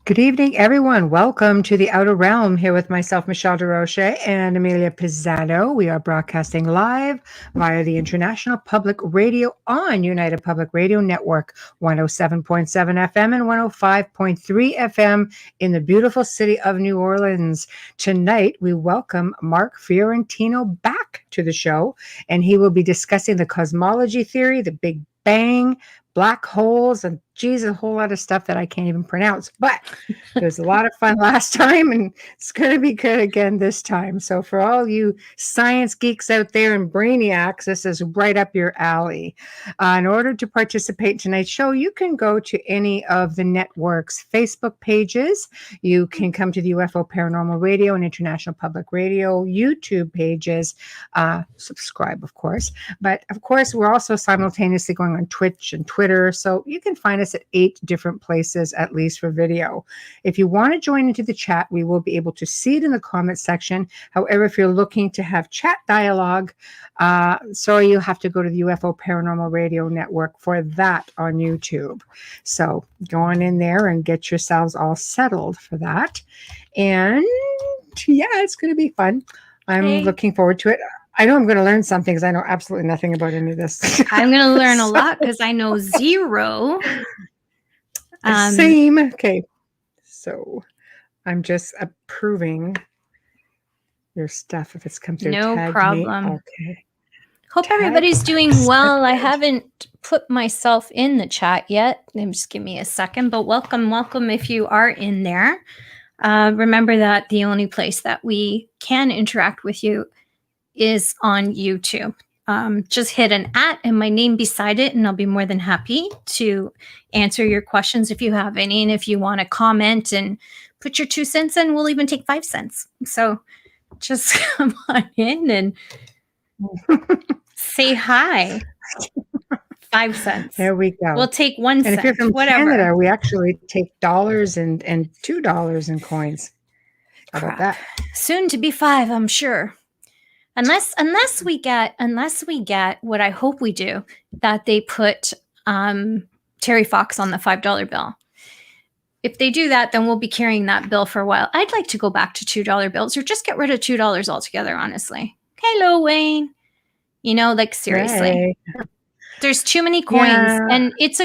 Good evening, everyone. Welcome to the Outer Realm here with myself, Michelle Desrochers, and Amelia Pisano. We are broadcasting live via the International Public Radio on United Public Radio Network, 107.7 FM and 105.3 FM in the beautiful city of New Orleans. Tonight, we welcome Mark Fiorentino back to the show, and he will be discussing the cosmology theory, the Big Bang, black holes, and geez, a whole lot of stuff that I can't even pronounce. But it was a lot of fun last time, and it's going to be good again this time. So for all you science geeks out there and brainiacs, this is right up your alley. In order to participate in tonight's show, you can go to any of the network's Facebook pages. You can come to the UFO Paranormal Radio and International Public Radio YouTube pages. Subscribe, of course. But of course, we're also simultaneously going on Twitch and Twitter. So you can find us at 8 different places, at least for video. If you want to join into the chat, we will be able to see it in the comment section. However, if you're looking to have chat dialogue, sorry, you'll have to go to the UFO Paranormal Radio Network for that on YouTube. So go on in there and get yourselves all settled for that. And yeah, it's going to be fun. I'm looking forward to it. I know I'm going to learn something because I know absolutely nothing about any of this. I'm going to learn a lot because I know zero. Same. Okay. So I'm just approving your stuff if it's come through. No Tag problem. Me. Okay. Hope everybody's doing well. I haven't put myself in the chat yet. Just give me a second, but welcome if you are in there. Remember that the only place that we can interact with you is on YouTube. Just hit an @ and my name beside it, and I'll be more than happy to answer your questions if you have any. And if you want to comment and put your 2 cents in, we'll even take 5 cents. So just come on in and say hi. 5 cents. There we go. We'll take 1 cent. And if you're from whatever. Canada, we actually take dollars and $2 in coins. How about that? Soon to be 5, I'm sure. Unless we get what I hope we do, that they put Terry Fox on the $5 bill. If they do that, then we'll be carrying that bill for a while. I'd like to go back to $2 bills or just get rid of $2 altogether, honestly. Hello, Wayne. Seriously. Hey. There's too many coins, and it's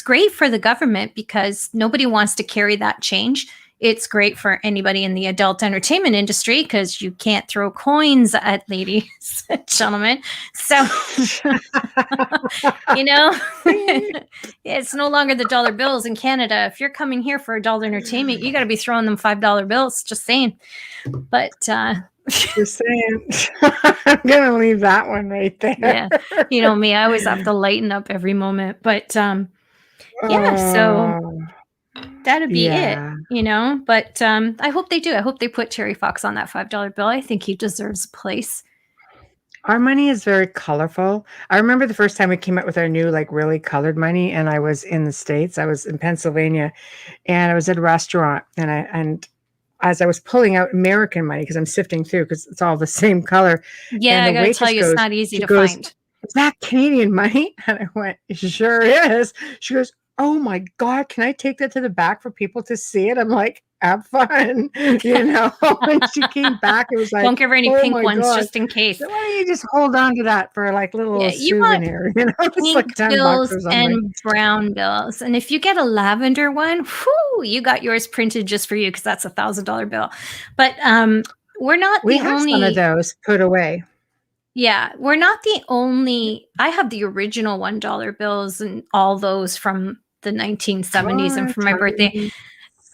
great for the government because nobody wants to carry that change. It's great for anybody in the adult entertainment industry because you can't throw coins at ladies and gentlemen. So, it's no longer the dollar bills in Canada. If you're coming here for adult entertainment, you got to be throwing them $5 bills. Just saying. But just saying. I'm going to leave that one right there. Yeah. You know me, I always have to lighten up every moment. But so that'd be it, but I hope they do. I hope they put Terry Fox on that $5 bill. I think he deserves a place. Our money is very colorful. I remember the first time we came out with our new, really colored money, and I was in the States. I was in Pennsylvania, and I was at a restaurant, and as I was pulling out American money, because I'm sifting through, because it's all the same color. Yeah, I got to tell you, it's not easy to find. Is that Canadian money? And I went, sure is. She goes, oh my God, can I take that to the back for people to see it? I'm like, have fun. When she came back, it was like, don't give her any pink ones just in case. So why don't you just hold on to that for little souvenir? Pink bills and brown bills. And if you get a lavender one, you got yours printed just for you because that's $1,000 bill. But we have some of those put away. Yeah, we're not the only. I have the original $1 bills and all those from the 1970s and from my birthday.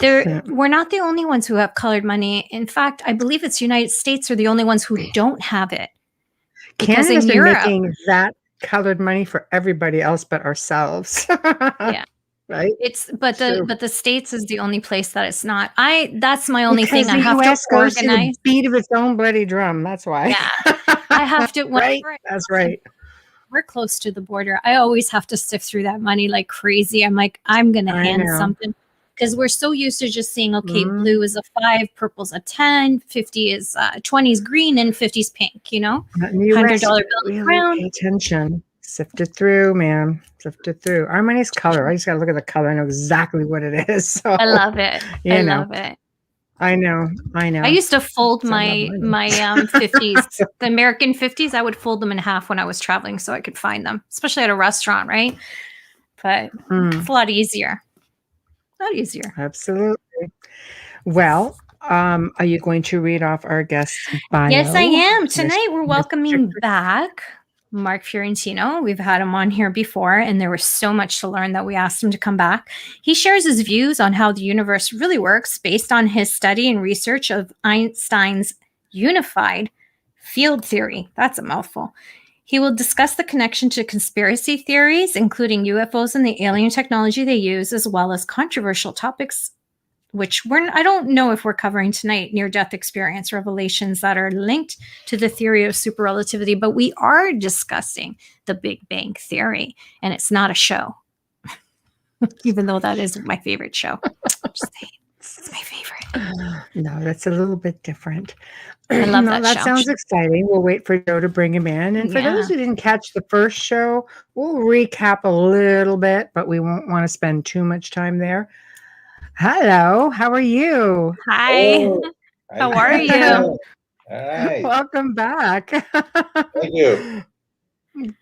We're not the only ones who have colored money. In fact, I believe it's United States are the only ones who don't have it. Canada's been making that colored money for everybody else but ourselves. Yeah. Right. But the States is the only place that it's not. That's my only thing. I have to organize. To the beat of its own bloody drum. That's why. Yeah. I have to. Right. That's right. We're close to the border. I always have to sift through that money like crazy. I'm like, I'm going to hand something because we're so used to just seeing, okay, blue is a 5, purple's a 10, 50 is 20 is green and 50 is pink, $100 bill really brown. pay attention. Sifted through, man. Sifted through. Armani's color. I just got to look at the color. I know exactly what it is. So I love it. I love it. I know. I used to fold So my 50s, the American 50s. I would fold them in half when I was traveling so I could find them, especially at a restaurant, right? But it's a lot easier. Absolutely. Well, are you going to read off our guest bio? Yes, I am. Tonight we're welcoming back Mark Fiorentino. We've had him on here before, and there was so much to learn that we asked him to come back. He shares his views on how the universe really works based on his study and research of Einstein's unified field theory. That's a mouthful. He will discuss the connection to conspiracy theories, including UFOs and the alien technology they use, as well as controversial topics, which I don't know if we're covering tonight, near-death experience revelations that are linked to the theory of super relativity, but we are discussing the Big Bang Theory, and it's not a show, even though that is my favorite show. Just saying, it's my favorite. No, that's a little bit different. I love that show. That sounds exciting. We'll wait for Joe to bring him in. And for those who didn't catch the first show, we'll recap a little bit, but we won't want to spend too much time there. Hello, how are you? Hi. Hello. How are you? All right. Welcome back. Thank you.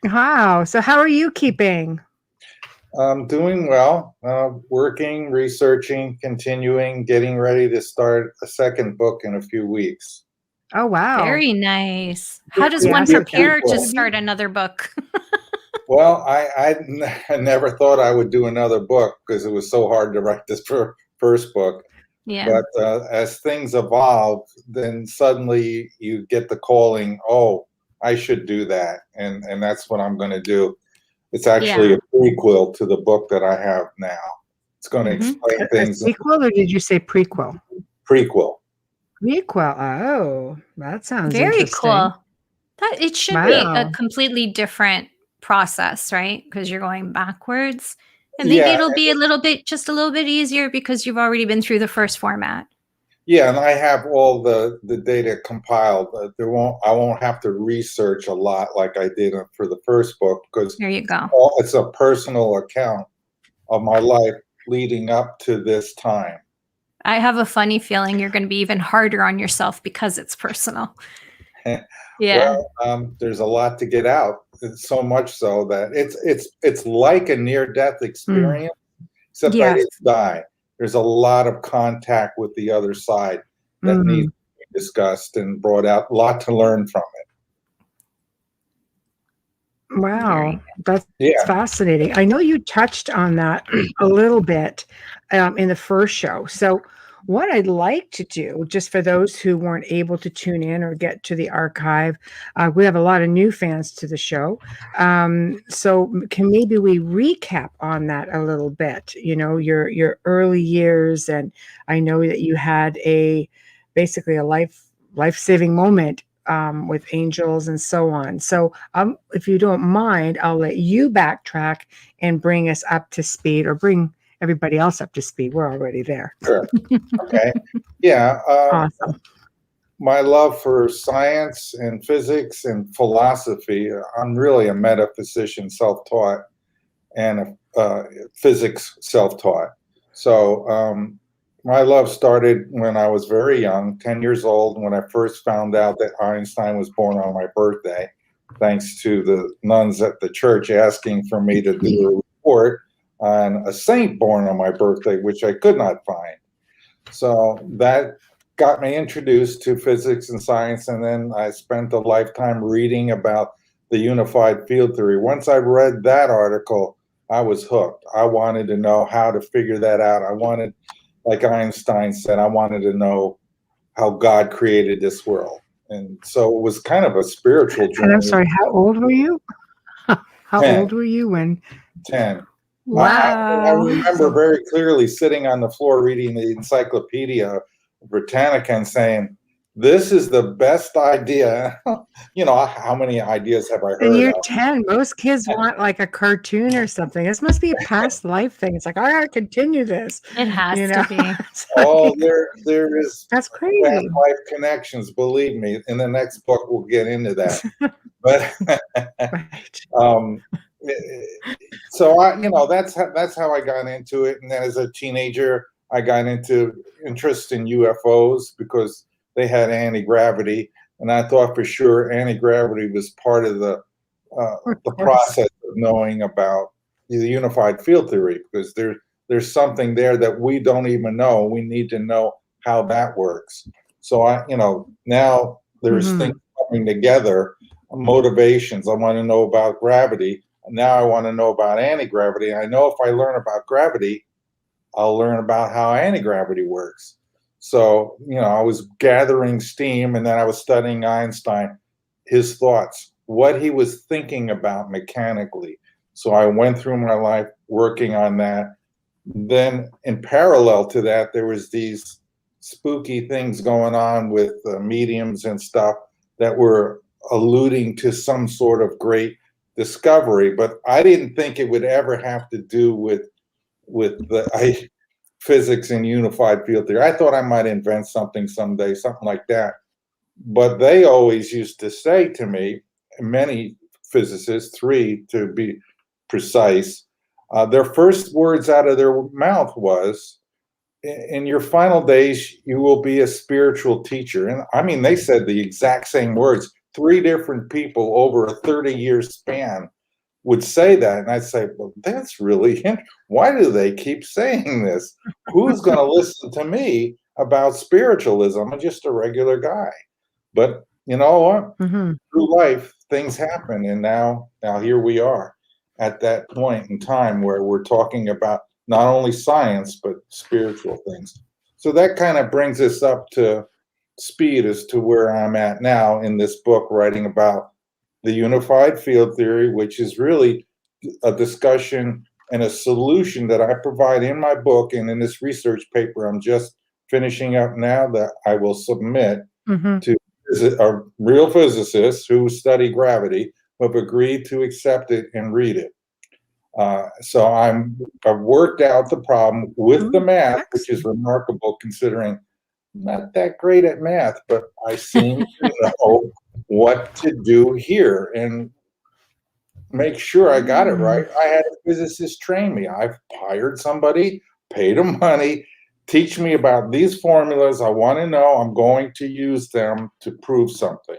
Wow. So how are you keeping? I'm doing well. Working, researching, continuing, getting ready to start a second book in a few weeks. Oh, wow. Very nice. How does one prepare to start another book? Well, I never thought I would do another book because it was so hard to write this first book. Yeah. But as things evolve, then suddenly you get the calling, oh, I should do that. And that's what I'm going to do. It's actually a prequel to the book that I have now. It's going to explain things. A sequel, or did you say prequel? Prequel. Prequel. Oh, that sounds very interesting. Cool. It should be a completely different process, right? Because you're going backwards. And maybe it'll be just a little bit easier because you've already been through the first format. Yeah, and I have all the data compiled. I won't have to research a lot like I did for the first book because there you go. It's a personal account of my life leading up to this time. I have a funny feeling you're going to be even harder on yourself because it's personal. Yeah. Well, there's a lot to get out. So much so that it's like a near-death experience, except I didn't die. There's a lot of contact with the other side that needs to be discussed and brought out. A lot to learn from it. Wow, that's fascinating. I know you touched on that a little bit in the first show. So what I'd like to do, just for those who weren't able to tune in or get to the archive, we have a lot of new fans to the show. So can maybe we recap on that a little bit, you know, your early years. And I know that you had basically a life-saving moment with angels and so on. So if you don't mind, I'll let you backtrack and bring us up to speed, or bring everybody else up to speed. We're already there. Sure. Okay. Yeah. Awesome. My love for science and physics and philosophy. I'm really a metaphysician, self-taught, and a physics self-taught. So my love started when I was very young, 10 years old, when I first found out that Einstein was born on my birthday, thanks to the nuns at the church asking for me to do a report on a saint born on my birthday, which I could not find. So that got me introduced to physics and science, and then I spent a lifetime reading about the unified field theory. Once I read that article, I was hooked. I wanted to know how to figure that out. I wanted, like Einstein said, I wanted to know how God created this world. And so it was kind of a spiritual journey. And I'm sorry, how old were you? How old were you when? 10. Wow. I remember very clearly sitting on the floor reading the Encyclopedia Britannica and saying, this is the best idea. You know, how many ideas have I heard? And you're 10. Most kids want like a cartoon or something. This must be a past life thing. It's like, I gotta continue this. It has to be. Oh, there is. That's crazy. Past life connections. Believe me. In the next book, we'll get into that. But Right. um, so that's how I got into it. And then as a teenager, I got into interest in UFOs because they had anti-gravity, and I thought for sure anti-gravity was part of the Of course. process of knowing about the unified field theory, because there's something there that we don't even know. We need to know how that works. So now there's Hmm. things coming together, motivations. I want to know about gravity. Now I want to know about anti-gravity. I know if I learn about gravity, I'll learn about how anti-gravity works. So, I was gathering steam, and then I was studying Einstein, his thoughts, what he was thinking about mechanically. So I went through my life working on that. Then in parallel to that, there was these spooky things going on with mediums and stuff that were alluding to some sort of great discovery, but I didn't think it would ever have to do with physics and unified field theory. I thought I might invent something someday, something like that. But they always used to say to me, many physicists, three to be precise, their first words out of their mouth was, in your final days, you will be a spiritual teacher. And I mean, they said the exact same words. Three different people over a 30-year span would say that. And I'd say, well, that's really why do they keep saying this? Who's going to listen to me about spiritualism? I'm just a regular guy. But you know what? Hmm. Through life, things happen. And now here we are at that point in time where we're talking about not only science, but spiritual things. So that kind of brings us up to speed as to where I'm at now in this book, writing about the unified field theory, which is really a discussion and a solution that I provide in my book and in this research paper I'm just finishing up now that I will submit Hmm. to real physicists who study gravity, who have agreed to accept it and read it. So I've worked out the problem with the math, which is Excellent. remarkable considering I'm not that great at math, but I seem to know what to do here and make sure I got it right. Mm. I had a physicist train me. I've hired somebody, paid them money, teach me about these formulas. I want to know. I'm going to use them to prove something.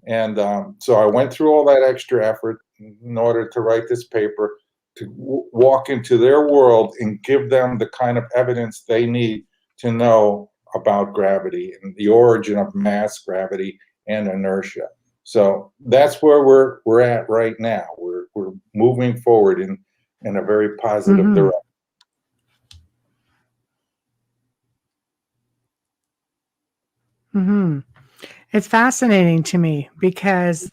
And so I went through all that extra effort in order to write this paper, to walk into their world and give them the kind of evidence they need to know about gravity and the origin of mass, gravity, and inertia. So that's where we're at right now. We're moving forward in a very positive Hmm. direction. Hmm. It's fascinating to me because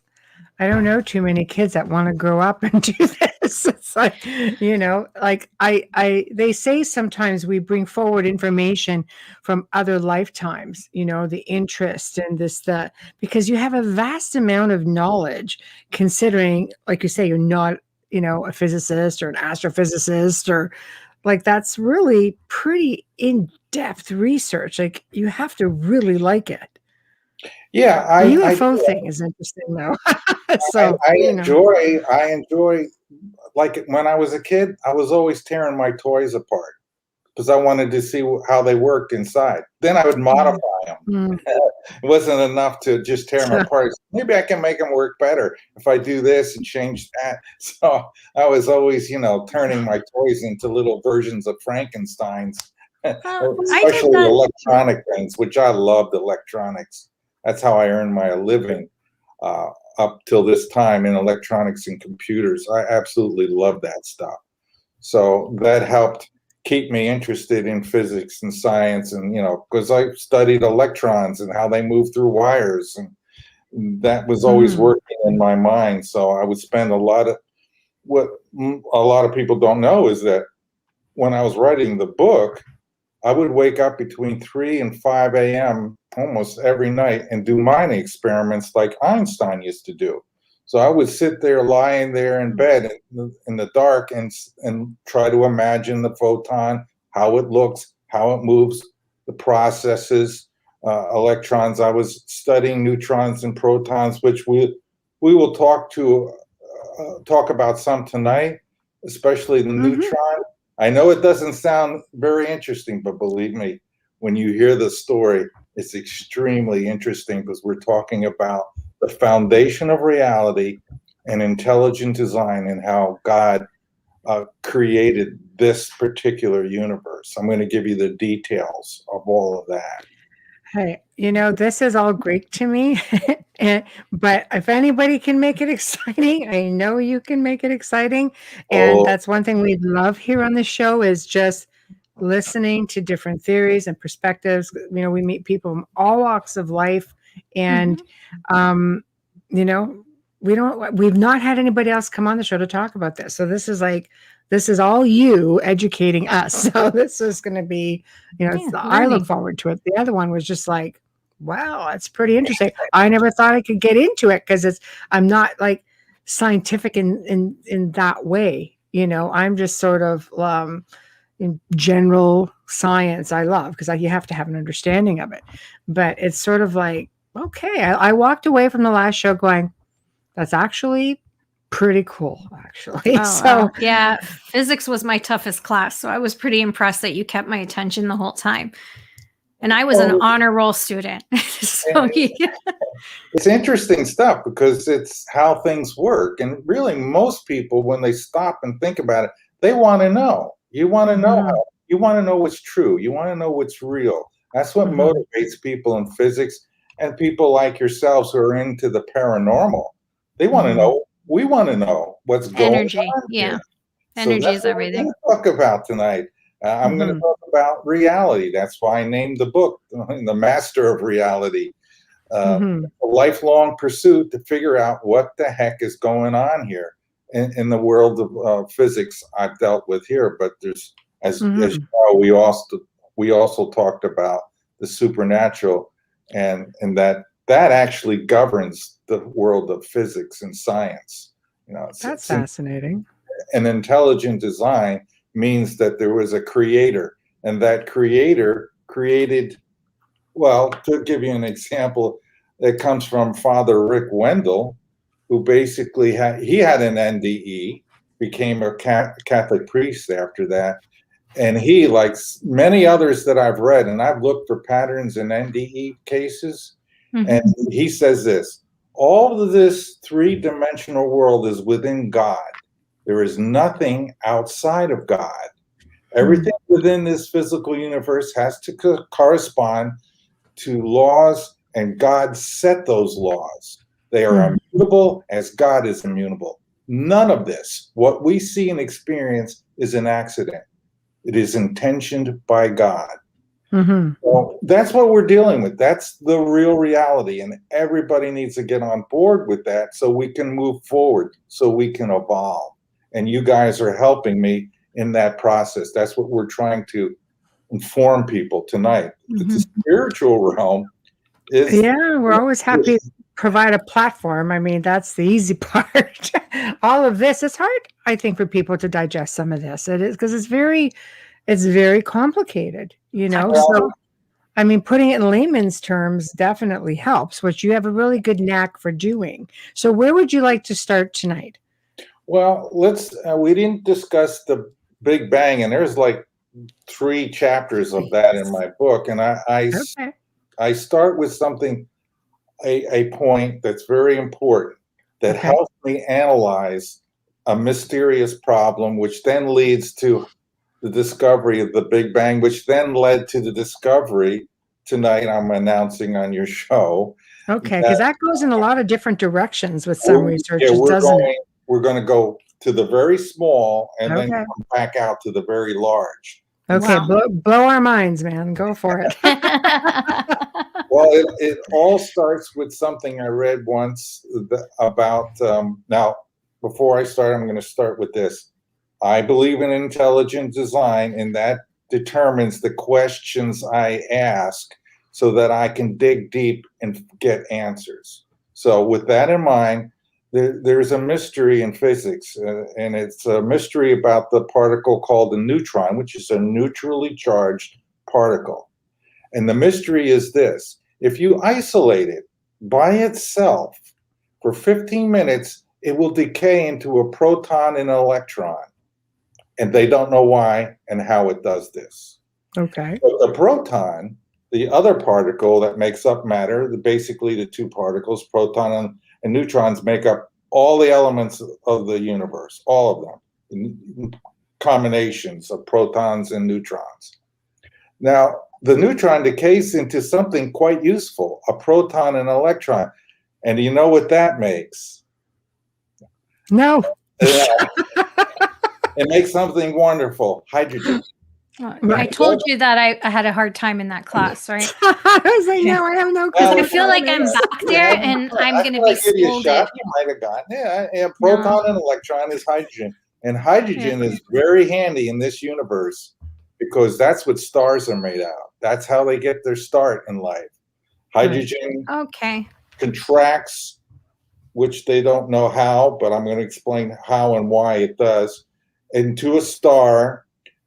I don't know too many kids that want to grow up and do this. It's like, like they say sometimes we bring forward information from other lifetimes, the interest and because you have a vast amount of knowledge considering, like you say, you're not, a physicist or an astrophysicist or like that's really pretty in-depth research. Like you have to really like it. Yeah, The I UFO thing is interesting though. I, So, I enjoy, like when I was a kid, I was always tearing my toys apart because I wanted to see how they worked inside. Then I would modify mm, them. mm. It wasn't enough to just tear them So, apart. Maybe I can make them work better if I do this and change that. So I was always, turning my toys into little versions of Frankenstein's, I did especially that. electronic things, which I loved electronics. That's how I earned my living up till this time in electronics and computers. I absolutely love that stuff. So that helped keep me interested in physics and science, and because I studied electrons and how they move through wires, and that was always mhm, working in my mind. So I would spend what a lot of people don't know is that when I was writing the book, I would wake up between 3 and 5 a.m. almost every night and do mining experiments like Einstein used to do. So I would sit there lying there in mm, bed in the dark and try to imagine the photon, how it looks, how it moves, the processes, electrons. I was studying neutrons and protons, which we will talk about some tonight, especially the neutron. I know it doesn't sound very interesting, but believe me, when you hear the story, it's extremely interesting because we're talking about the foundation of reality and intelligent design and how God created this particular universe. I'm going to give you the details of all of that. Hey, this is all Greek to me, but if anybody can make it exciting, I know you can make it exciting. And that's one thing we love here on the show is just listening to different theories and perspectives. We meet people from all walks of life, and we've not had anybody else come on the show to talk about this. So this is all you educating us. So this is going to be, I look forward to it. The other one was just like, wow, that's pretty interesting. I never thought I could get into it because I'm not like scientific in that way. I'm just sort of in general science I love because you have to have an understanding of it. But it's sort of like, okay, I walked away from the last show going, that's actually pretty cool, actually. Yeah, physics was my toughest class, so I was pretty impressed that you kept my attention the whole time. And I was an honor roll student. It's interesting stuff because it's how things work. And really, most people, when they stop and think about it, they want to know. You want to know you want to know what's true. You want to know what's real. That's what motivates people in physics and people like yourselves who are into the paranormal. They want to know. We want to know what's going on. Yeah. Energy is everything. What we're going to talk about tonight. I'm going to talk about reality. That's why I named the book The Master of Reality. A lifelong pursuit to figure out what the heck is going on here in the world of physics I've dealt with here. But there's, as you know, we also talked about the supernatural and that actually governs the world of physics and science. That's fascinating. And intelligent design means that there was a creator, and that creator created, well, to give you an example, it comes from Father Rick Wendell, who basically had an NDE, became a Catholic priest after that. And he, like many others that I've read, and I've looked for patterns in NDE cases, and he says this: all of this three-dimensional world is within God. There is nothing outside of God. Everything within this physical universe has to correspond to laws, and God set those laws. They are immutable as God is immutable. None of this, what we see and experience, is an accident. It is intentioned by God. So that's what we're dealing with. That's the real reality, and everybody needs to get on board with that so we can move forward, so we can evolve. And you guys are helping me in that process. That's what we're trying to inform people tonight. The spiritual realm is... Yeah, we're always happy to provide a platform. I mean, that's the easy part. All of this, it's hard, I think, for people to digest some of this. It is because it's very complicated, So, I mean, putting it in layman's terms definitely helps, which you have a really good knack for doing. So where would you like to start tonight? Well, we didn't discuss the Big Bang, and there's like 3 chapters of that in my book. And I start with something, a point that's very important that helps me analyze a mysterious problem, which then leads to the discovery of the Big Bang, which then led to the discovery tonight I'm announcing on your show. Okay, because that goes in a lot of different directions with some researchers, doesn't it? We're going to go to the very small and then come back out to the very large. Okay, blow our minds, man. Go for it. Well, it all starts with something I read once about, now, before I start, I'm going to start with this. I believe in intelligent design, and that determines the questions I ask so that I can dig deep and get answers. So with that in mind, there's a mystery in physics, and it's a mystery about the particle called the neutron, which is a neutrally charged particle. And the mystery is this: if you isolate it by itself, For 15 minutes, it will decay into a proton and an electron. And they don't know why and how it does this. Okay. But the proton, the other particle that makes up matter, basically the two particles, proton and neutrons, make up all the elements of the universe, all of them, combinations of protons and neutrons. Now, the neutron decays into something quite useful, a proton and electron. And do you know what that makes? No. It makes something wonderful, hydrogen. I told you that I had a hard time in that class, right? I was like, no, I have no. Because I feel like I'm back there and I'm going to be scolded. You might have gotten and proton and electron is hydrogen. And hydrogen is very handy in this universe because that's what stars are made out of. That's how they get their start in life. Hydrogen contracts, which they don't know how, but I'm going to explain how and why it does, into a star.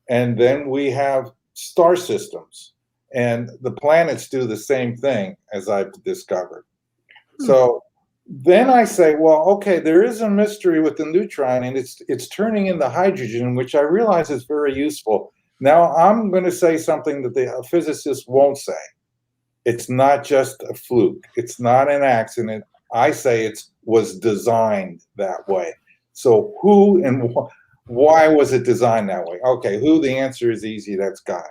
And then we have star systems. And the planets do the same thing, as I've discovered. So then I say, well, okay, there is a mystery with the neutron, and it's turning into hydrogen, which I realize is very useful. Now I'm going to say something that the physicists won't say. It's not just a fluke. It's not an accident. I say it was designed that way. So who and why was it designed that way? Okay, who? The answer is easy. That's God.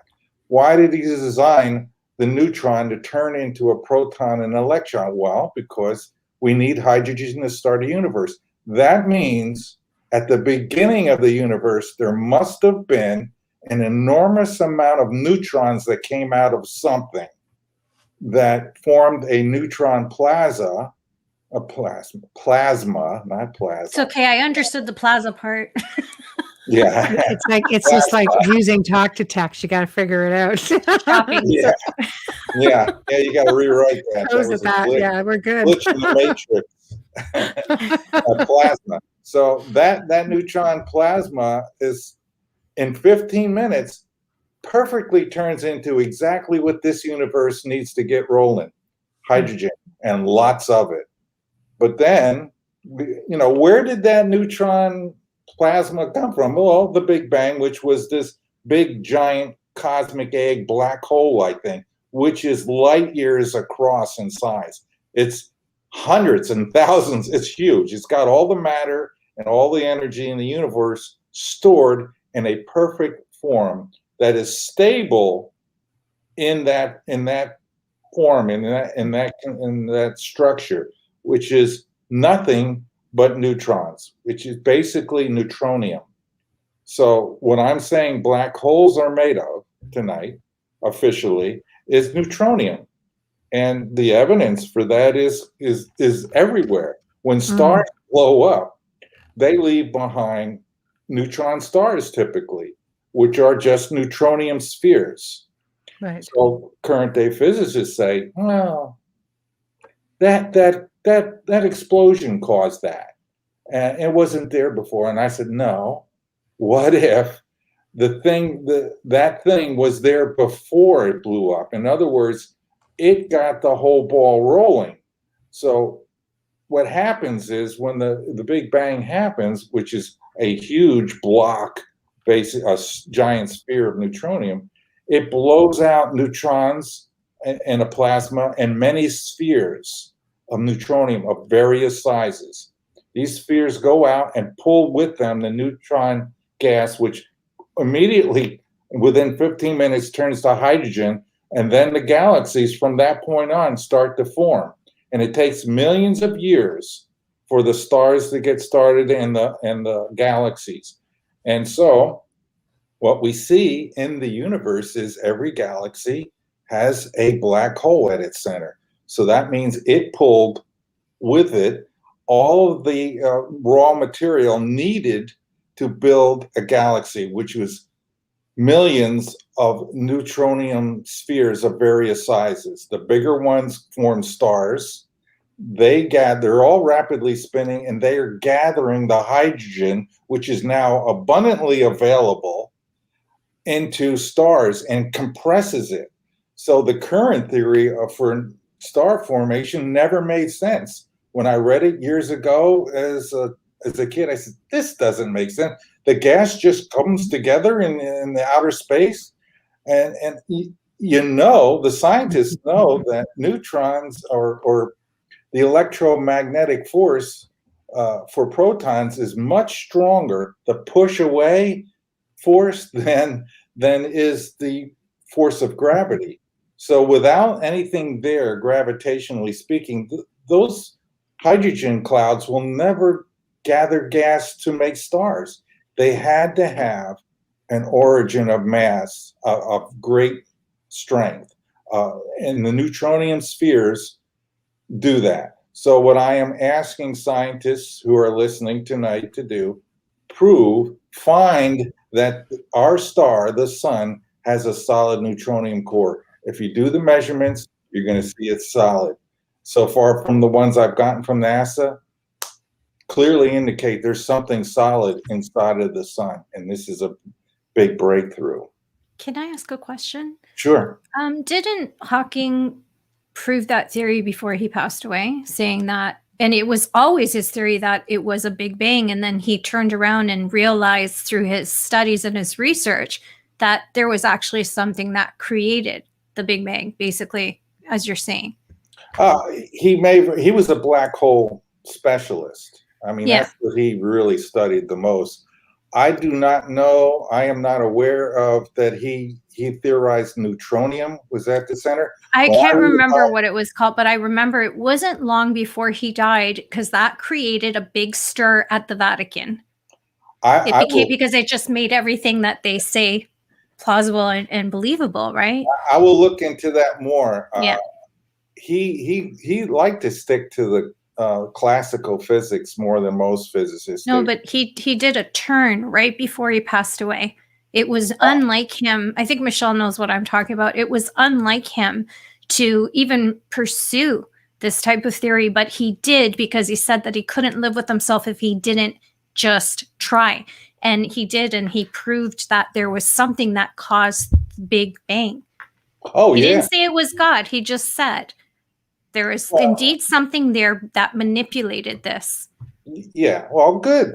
Why did he design the neutron to turn into a proton and electron? Well, because we need hydrogen to start a universe. That means at the beginning of the universe, there must have been an enormous amount of neutrons that came out of something that formed a neutron plasma, not plasma. It's okay. I understood the plaza part. Yeah. It's just like using talk to text. You got to figure it out. Yeah, you got to rewrite that. Yeah, we're good. Glitch in the matrix. Plasma. So that neutron plasma is in 15 minutes perfectly turns into exactly what this universe needs to get rolling, hydrogen, and lots of it. But then, where did that neutron plasma come from? Well, the Big Bang, which was this big, giant cosmic egg black hole, I think, which is light years across in size. It's hundreds and thousands. It's huge. It's got all the matter and all the energy in the universe stored in a perfect form that is stable in that form, in that structure, which is nothing but neutrons, which is basically neutronium. So what I'm saying black holes are made of tonight, officially, is neutronium. And the evidence for that is everywhere. When stars blow up, they leave behind neutron stars typically, which are just neutronium spheres. Right. So current day physicists say, well, that explosion caused that. And it wasn't there before. And I said, no, what if that thing was there before it blew up? In other words, it got the whole ball rolling. So what happens is when the Big Bang happens, which is a huge block, basically a giant sphere of neutronium, it blows out neutrons and a plasma and many spheres of neutronium of various sizes. These spheres go out and pull with them the neutron gas, which immediately, within 15 minutes, turns to hydrogen, and then the galaxies from that point on start to form. And it takes millions of years for the stars to get started and the galaxies. And so what we see in the universe is every galaxy has a black hole at its center. So that means it pulled with it all of the raw material needed to build a galaxy, which was millions of neutronium spheres of various sizes. The bigger ones form stars. They're all rapidly spinning, and they are gathering the hydrogen, which is now abundantly available, into stars and compresses it. So the current theory for star formation never made sense. when I read it years ago as a kid, I said, this doesn't make sense. The gas just comes together in the outer space. And the scientists know that neutrons or the electromagnetic force for protons is much stronger, the push away force, than is the force of gravity. So without anything there, gravitationally speaking, those hydrogen clouds will never gather gas to make stars. They had to have an origin of mass of great strength. And the neutronium spheres do that. So what I am asking scientists who are listening tonight to do, find that our star, the sun, has a solid neutronium core. If you do the measurements, you're going to see it's solid. So far from the ones I've gotten from NASA, clearly indicate there's something solid inside of the sun. And this is a big breakthrough. Can I ask a question? Sure. Didn't Hawking prove that theory before he passed away, saying that, and it was always his theory that it was a Big Bang, and then he turned around and realized through his studies and his research that there was actually something that created the Big Bang, basically, as you're saying. He was a black hole specialist. I mean, Yeah. That's what he really studied the most. I do not know. I am not aware of that he theorized neutronium. Was that the center? I can't remember what it was called, but I remember it wasn't long before he died because that created a big stir at the Vatican. Because it just made everything that they say plausible and believable, right? I will look into that more. Yeah. He liked to stick to the classical physics more than most physicists. No, but he did a turn right before he passed away. It was unlike him. I think Michelle knows what I'm talking about. It was unlike him to even pursue this type of theory, but he did because he said that he couldn't live with himself if he didn't just try. And he did, and he proved that there was something that caused the Big Bang. Oh, He didn't say it was God. He just said there is indeed something there that manipulated this. Yeah, well, good.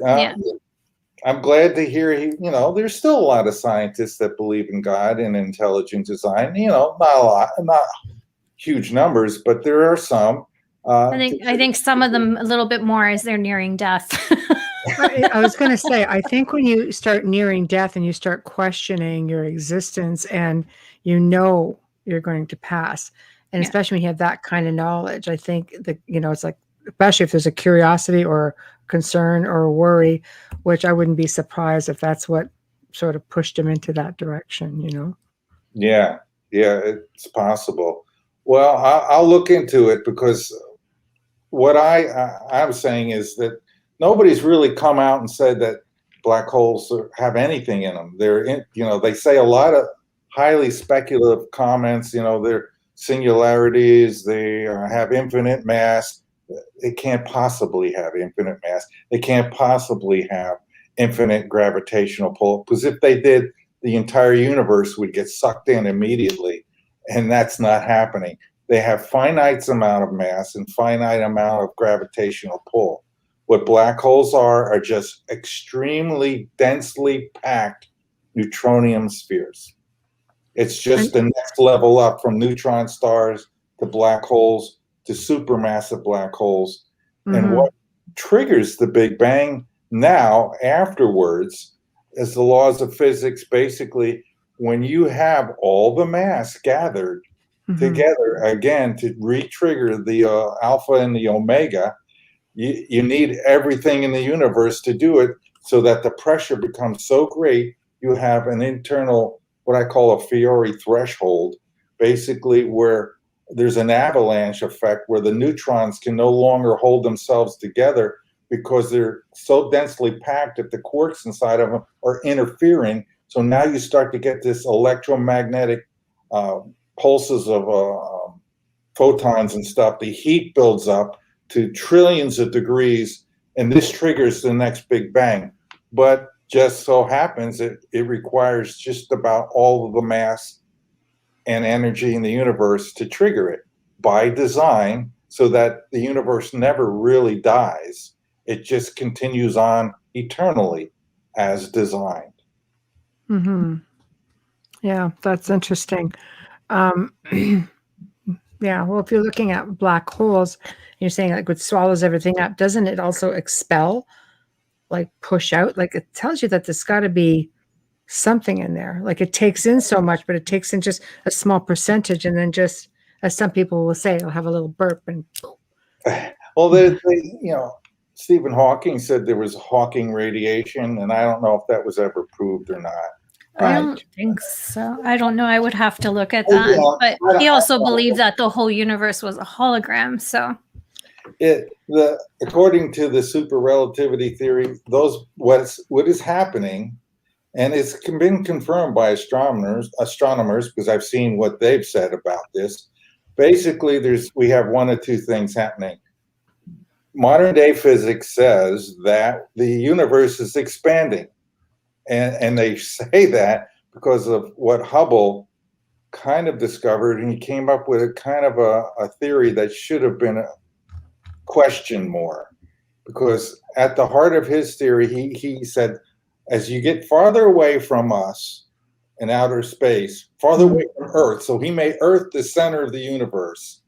I'm glad to hear there's still a lot of scientists that believe in God and intelligent design. Not a lot, not huge numbers, but there are some. I think some of them a little bit more as they're nearing death. I was going to say, I think when you start nearing death and you start questioning your existence and you're going to pass, and especially when you have that kind of knowledge, I think that, it's like, especially if there's a curiosity or concern or a worry, which I wouldn't be surprised if that's what sort of pushed him into that direction, Yeah, it's possible. Well, I'll look into it because what I'm saying is that nobody's really come out and said that black holes have anything in them. They say a lot of highly speculative comments. They're singularities. They have infinite mass. It can't possibly have infinite mass. They can't possibly have infinite gravitational pull, because if they did, the entire universe would get sucked in immediately, and that's not happening. They have finite amount of mass and finite amount of gravitational pull. What black holes are just extremely densely packed neutronium spheres. It's just the next level up from neutron stars to black holes to supermassive black holes. Mm-hmm. And what triggers the Big Bang now afterwards is the laws of physics. Basically, when you have all the mass gathered together again to re-trigger the alpha and the omega, you need everything in the universe to do it, so that the pressure becomes so great you have an internal, what I call a Fiore threshold, basically where there's an avalanche effect where the neutrons can no longer hold themselves together because they're so densely packed that the quarks inside of them are interfering. So now you start to get this electromagnetic pulses of photons and stuff. The heat builds up to trillions of degrees, and this triggers the next Big Bang. But just so happens it requires just about all of the mass and energy in the universe to trigger it by design, so that the universe never really dies. It just continues on eternally as designed. Mm-hmm. Yeah, that's interesting. Yeah, well, if you're looking at black holes, you're saying like it swallows everything up. Doesn't it also expel, like push out? Like it tells you that there's got to be something in there. Like it takes in so much, but it takes in just a small percentage, and then just, as some people will say, it'll have a little burp and. Well, Stephen Hawking said there was Hawking radiation, and I don't know if that was ever proved or not. I don't think so. I don't know. I would have to look at Oh, that. yeah. But he also believed that the whole universe was a hologram. So according to the super relativity theory, what is happening, and it's been confirmed by astronomers because I've seen what they've said about this. Basically, we have one of two things happening. Modern day physics says that the universe is expanding. And they say that because of what Hubble kind of discovered, and he came up with a kind of a theory that should have been questioned more. Because at the heart of his theory, he said, as you get farther away from us in outer space, farther away from Earth, so he made Earth the center of the universe.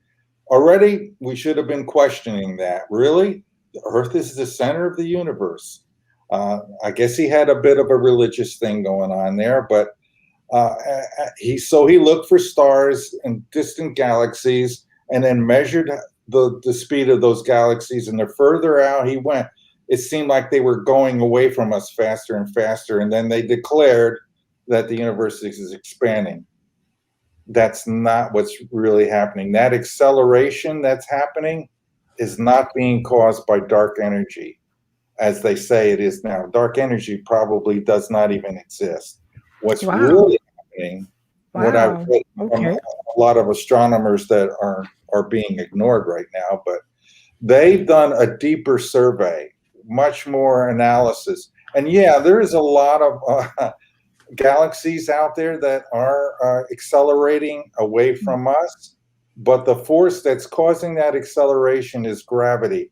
Already, we should have been questioning that. Really? The Earth is the center of the universe. I guess he had a bit of a religious thing going on there, but he looked for stars in distant galaxies and then measured the speed of those galaxies. And the further out he went, it seemed like they were going away from us faster and faster. And then they declared that the universe is expanding. That's not what's really happening. That acceleration that's happening is not being caused by dark energy, as they say it is now. Dark energy probably does not even exist. What's really happening, what I've read from a lot of astronomers that are being ignored right now, but they've done a deeper survey, much more analysis. And yeah, there is a lot of galaxies out there that are accelerating away from us, but the force that's causing that acceleration is gravity.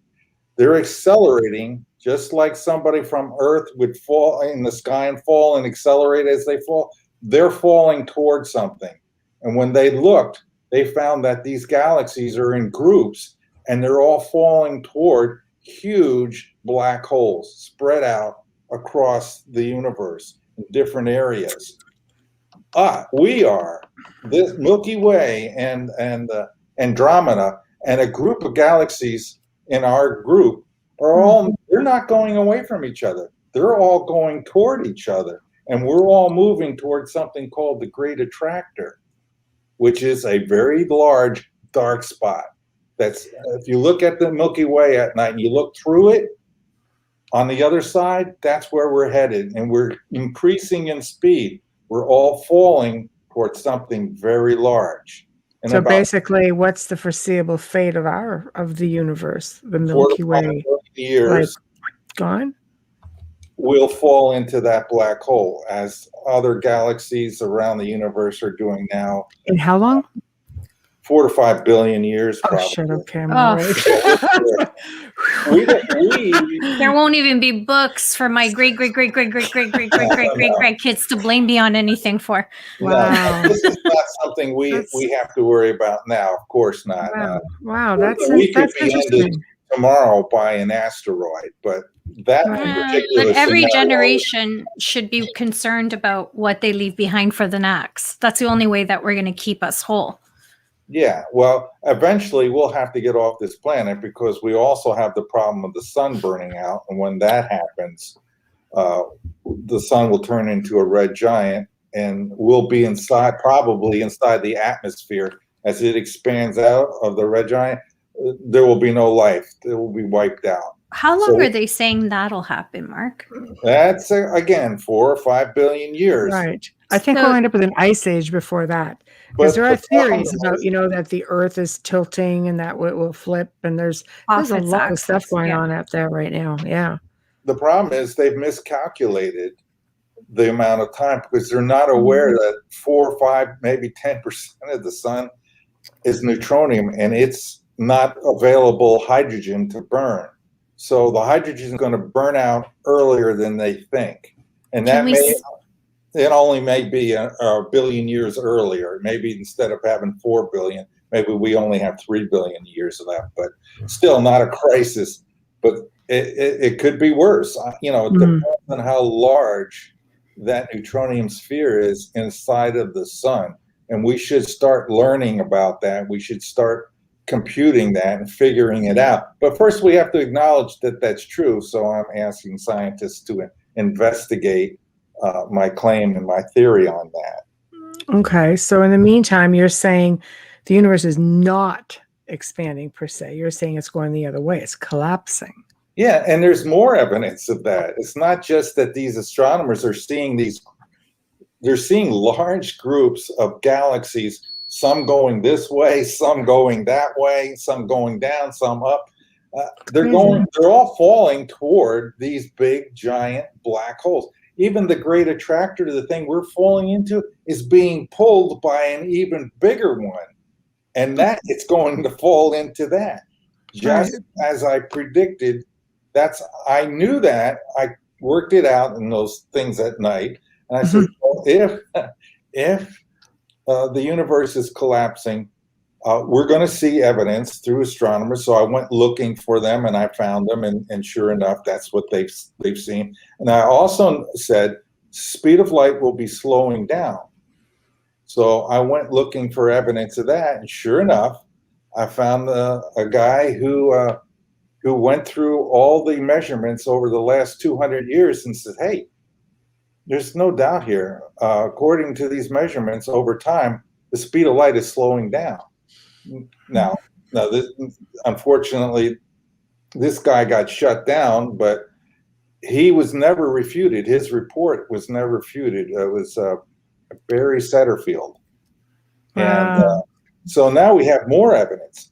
They're accelerating just like somebody from Earth would fall in the sky and fall and accelerate as they fall. They're falling towards something. And when they looked, they found that these galaxies are in groups and they're all falling toward huge black holes spread out across the universe in different areas. We are this Milky Way and Andromeda and a group of galaxies in our group they're not going away from each other. They're all going toward each other. And we're all moving towards something called the Great Attractor, which is a very large dark spot. That's, if you look at the Milky Way at night and you look through it, on the other side, that's where we're headed. And we're increasing in speed. We're all falling towards something very large. And so basically, what's the foreseeable fate of the universe, the Milky Way? Years, gone? We'll fall into that black hole as other galaxies around the universe are doing now. In how long? 4 to 5 billion years. Oh, probably. shit, okay. Right. There won't even be books for my great kids to blame me on anything for. Wow. No, this is not something we have to worry about now. Of course not. Wow, that's interesting. Tomorrow by an asteroid, but that but every generation should be concerned about what they leave behind for the next. That's the only way that we're going to keep us whole. Yeah, well, eventually we'll have to get off this planet because we also have the problem of the sun burning out. And when that happens, the sun will turn into a red giant and we'll be probably inside the atmosphere. As it expands out of the red giant, there will be no life. It will be wiped out. How long are they saying that'll happen, Mark? That's, again, 4 or 5 billion years. Right. I think we'll end up with an ice age before that. Because there are theories about, that the Earth is tilting and that it will flip. And there's a lot of stuff going on out there right now. Yeah. The problem is they've miscalculated the amount of time because they're not aware that 4 or 5, maybe 10% of the sun is neutronium, and it's not available hydrogen to burn. So the hydrogen is going to burn out earlier than they think. And that it only may be a billion years earlier. Maybe instead of having 4 billion, maybe we only have 3 billion years left, but still not a crisis. But it could be worse. You know, it depends on how large that neutronium sphere is inside of the sun. And we should start learning about that. We should start computing that and figuring it out. But first we have to acknowledge that that's true. So I'm asking scientists to investigate my claim and my theory on that. Okay. So in the meantime, you're saying the universe is not expanding per se. You're saying it's going the other way. It's collapsing. Yeah, and there's more evidence of that. It's not just that these astronomers are seeing they're seeing large groups of galaxies, some going this way, some going that way, some going down, some up. They're all falling toward these big, giant black holes. Even the great attractor to the thing we're falling into is being pulled by an even bigger one. And that it's going to fall into that. Just as I predicted, I knew that. I worked it out in those things at night. And I said, well, if the universe is collapsing, we're going to see evidence through astronomers. So I went looking for them, and I found them, and sure enough, that's what they've seen. And I also said, speed of light will be slowing down. So I went looking for evidence of that, and sure enough, I found a guy who went through all the measurements over the last 200 years and said, hey, there's no doubt here. According to these measurements over time, the speed of light is slowing down. Now unfortunately, this guy got shut down, but he was never refuted. His report was never refuted. It was Barry Setterfield. And so now we have more evidence.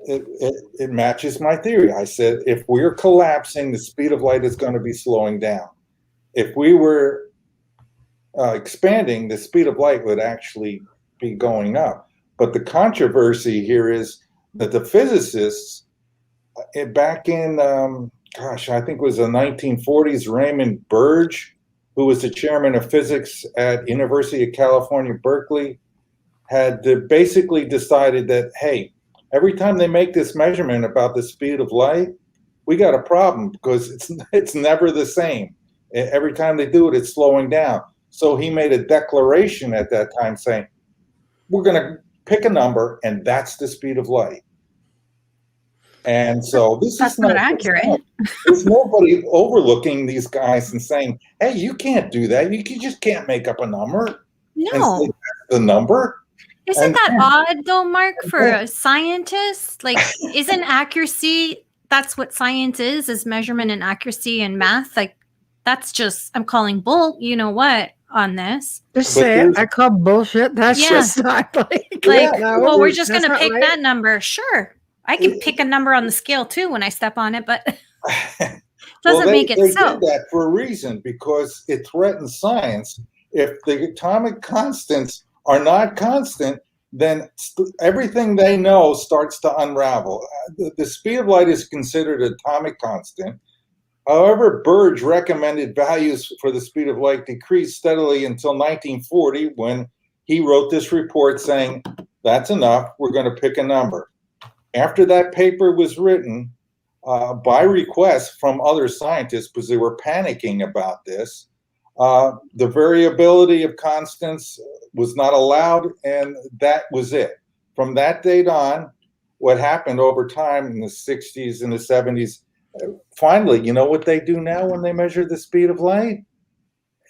It matches my theory. I said, if we're collapsing, the speed of light is going to be slowing down. If we were expanding, the speed of light would actually be going up. But the controversy here is that the physicists back in, I think it was the 1940s, Raymond Burge, who was the chairman of physics at University of California, Berkeley, had basically decided that, hey, every time they make this measurement about the speed of light, we got a problem because it's never the same. Every time they do it, it's slowing down. So he made a declaration at that time saying, we're going to pick a number, and that's the speed of light. And so that's not accurate. There's nobody overlooking these guys and saying, hey, you can't do that. You just can't make up a number. No. And the number. Isn't that odd, though, Mark, for a scientist? Like, isn't accuracy, that's what science is measurement and accuracy and math? Like, that's just, I'm calling bull, you know what, on this. Just say it. I call bullshit. That's just not well, we're just going to pick that number. Sure. I can pick a number on the scale, too, when I step on it, but doesn't make it so. They did that for a reason, because it threatens science. If the atomic constants are not constant, then everything they know starts to unravel. The speed of light is considered an atomic constant. However, Burge recommended values for the speed of light decreased steadily until 1940, when he wrote this report saying, that's enough, we're going to pick a number. After that paper was written, by request from other scientists, because they were panicking about this, the variability of constants was not allowed, and that was it. From that date on, what happened over time in the 60s and the 70s, finally, you know what they do now when they measure the speed of light?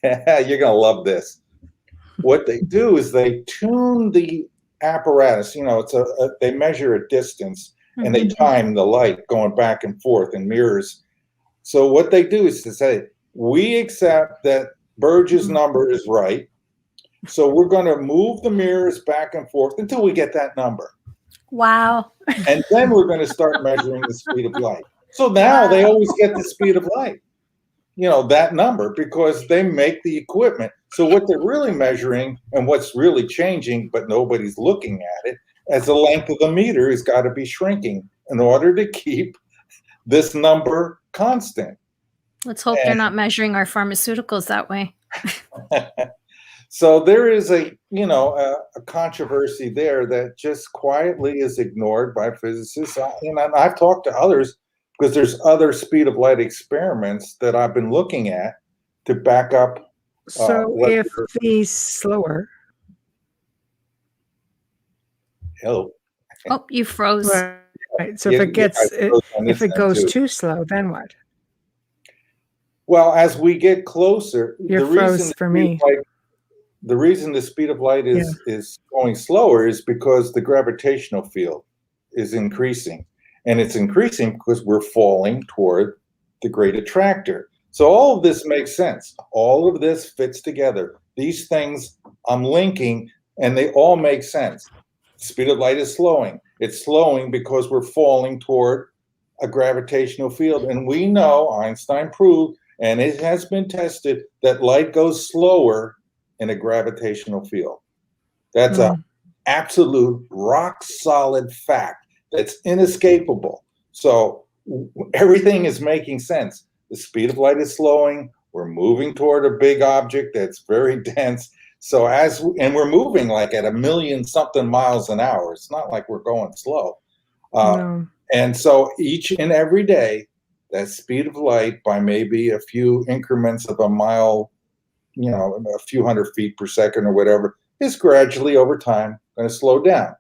You're going to love this. What they do is they tune the apparatus. You know, they measure a distance, and they time the light going back and forth in mirrors. So what they do is to say, we accept that Burge's number is right, so we're going to move the mirrors back and forth until we get that number. Wow. And then we're going to start measuring the speed of light. So now they always get the speed of light, you know, that number, because they make the equipment. So what they're really measuring and what's really changing, but nobody's looking at it, as the length of the meter has got to be shrinking in order to keep this number constant. Let's hope they're not measuring our pharmaceuticals that way. So there is a controversy there that just quietly is ignored by physicists. And I've talked to others because there's other speed of light experiments that I've been looking at to back up. So if the slower. Hello. Oh, you froze. Right. So if it goes too slow, then what? Well, as we get closer, You're froze for me. The reason the speed of light is going slower is because the gravitational field is increasing. And it's increasing because we're falling toward the great attractor. So all of this makes sense. All of this fits together. These things I'm linking, and they all make sense. The speed of light is slowing. It's slowing because we're falling toward a gravitational field. And we know, Einstein proved, and it has been tested, that light goes slower in a gravitational field. That's an absolute rock solid fact that's inescapable. So everything is making sense. The speed of light is slowing. We're moving toward a big object that's very dense. So and we're moving like at 1,000,000-something miles an hour. It's not like we're going slow. No. And so each and every day, that speed of light by maybe a few increments of a mile, a few hundred feet per second or whatever, is gradually over time going to slow down.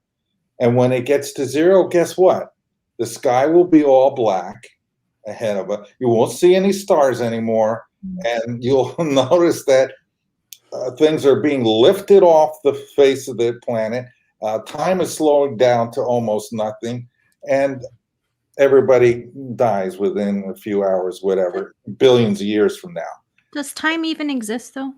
And when it gets to zero, guess what? The sky will be all black ahead of it. You won't see any stars anymore. And you'll notice that things are being lifted off the face of the planet. Time is slowing down to almost nothing. And everybody dies within a few hours, whatever, billions of years from now. Does time even exist, though?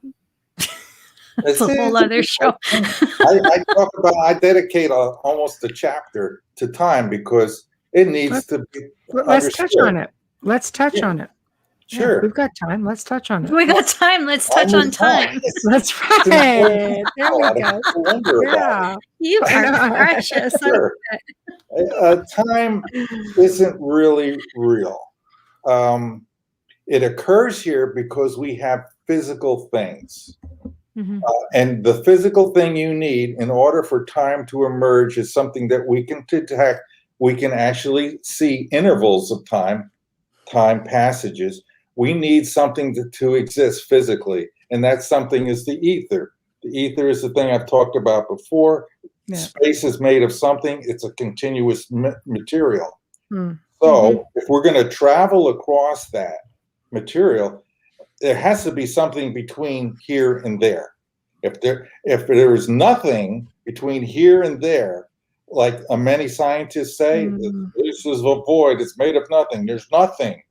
That's a whole other show. I dedicate almost a chapter to time because it needs to be Let's touch on it. Let's touch on it. Sure. Yeah, we've got time. Let's touch on it. We got time. Let's touch on time. That's right. There we go. Yeah. You are precious. Sure. Time isn't really real. It occurs here because we have physical things. Mm-hmm. And the physical thing you need in order for time to emerge is something that we can detect. We can actually see intervals of time passages. We need something to exist physically, and that something is the ether. The ether is the thing I've talked about before. Yeah. Space is made of something. It's a continuous material. So if we're going to travel across that material, there has to be something between here and there. If there is nothing between here and there, like many scientists say, this is a void, it's made of nothing. There's nothing.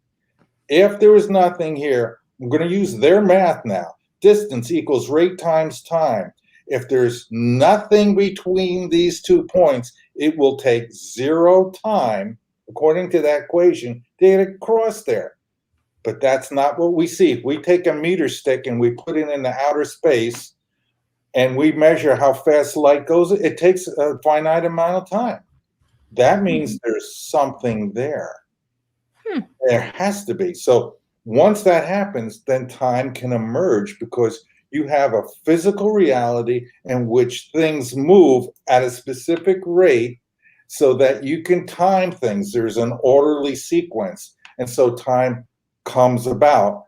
If there is nothing here, I'm going to use their math now. Distance equals rate times time. If there's nothing between these 2 points, it will take 0 time, according to that equation, to get across there. But that's not what we see. If we take a meter stick and we put it in the outer space and we measure how fast light goes, it takes a finite amount of time. That means there's something there. There has to be. So once that happens, then time can emerge because you have a physical reality in which things move at a specific rate so that you can time things. There's an orderly sequence. And so time comes about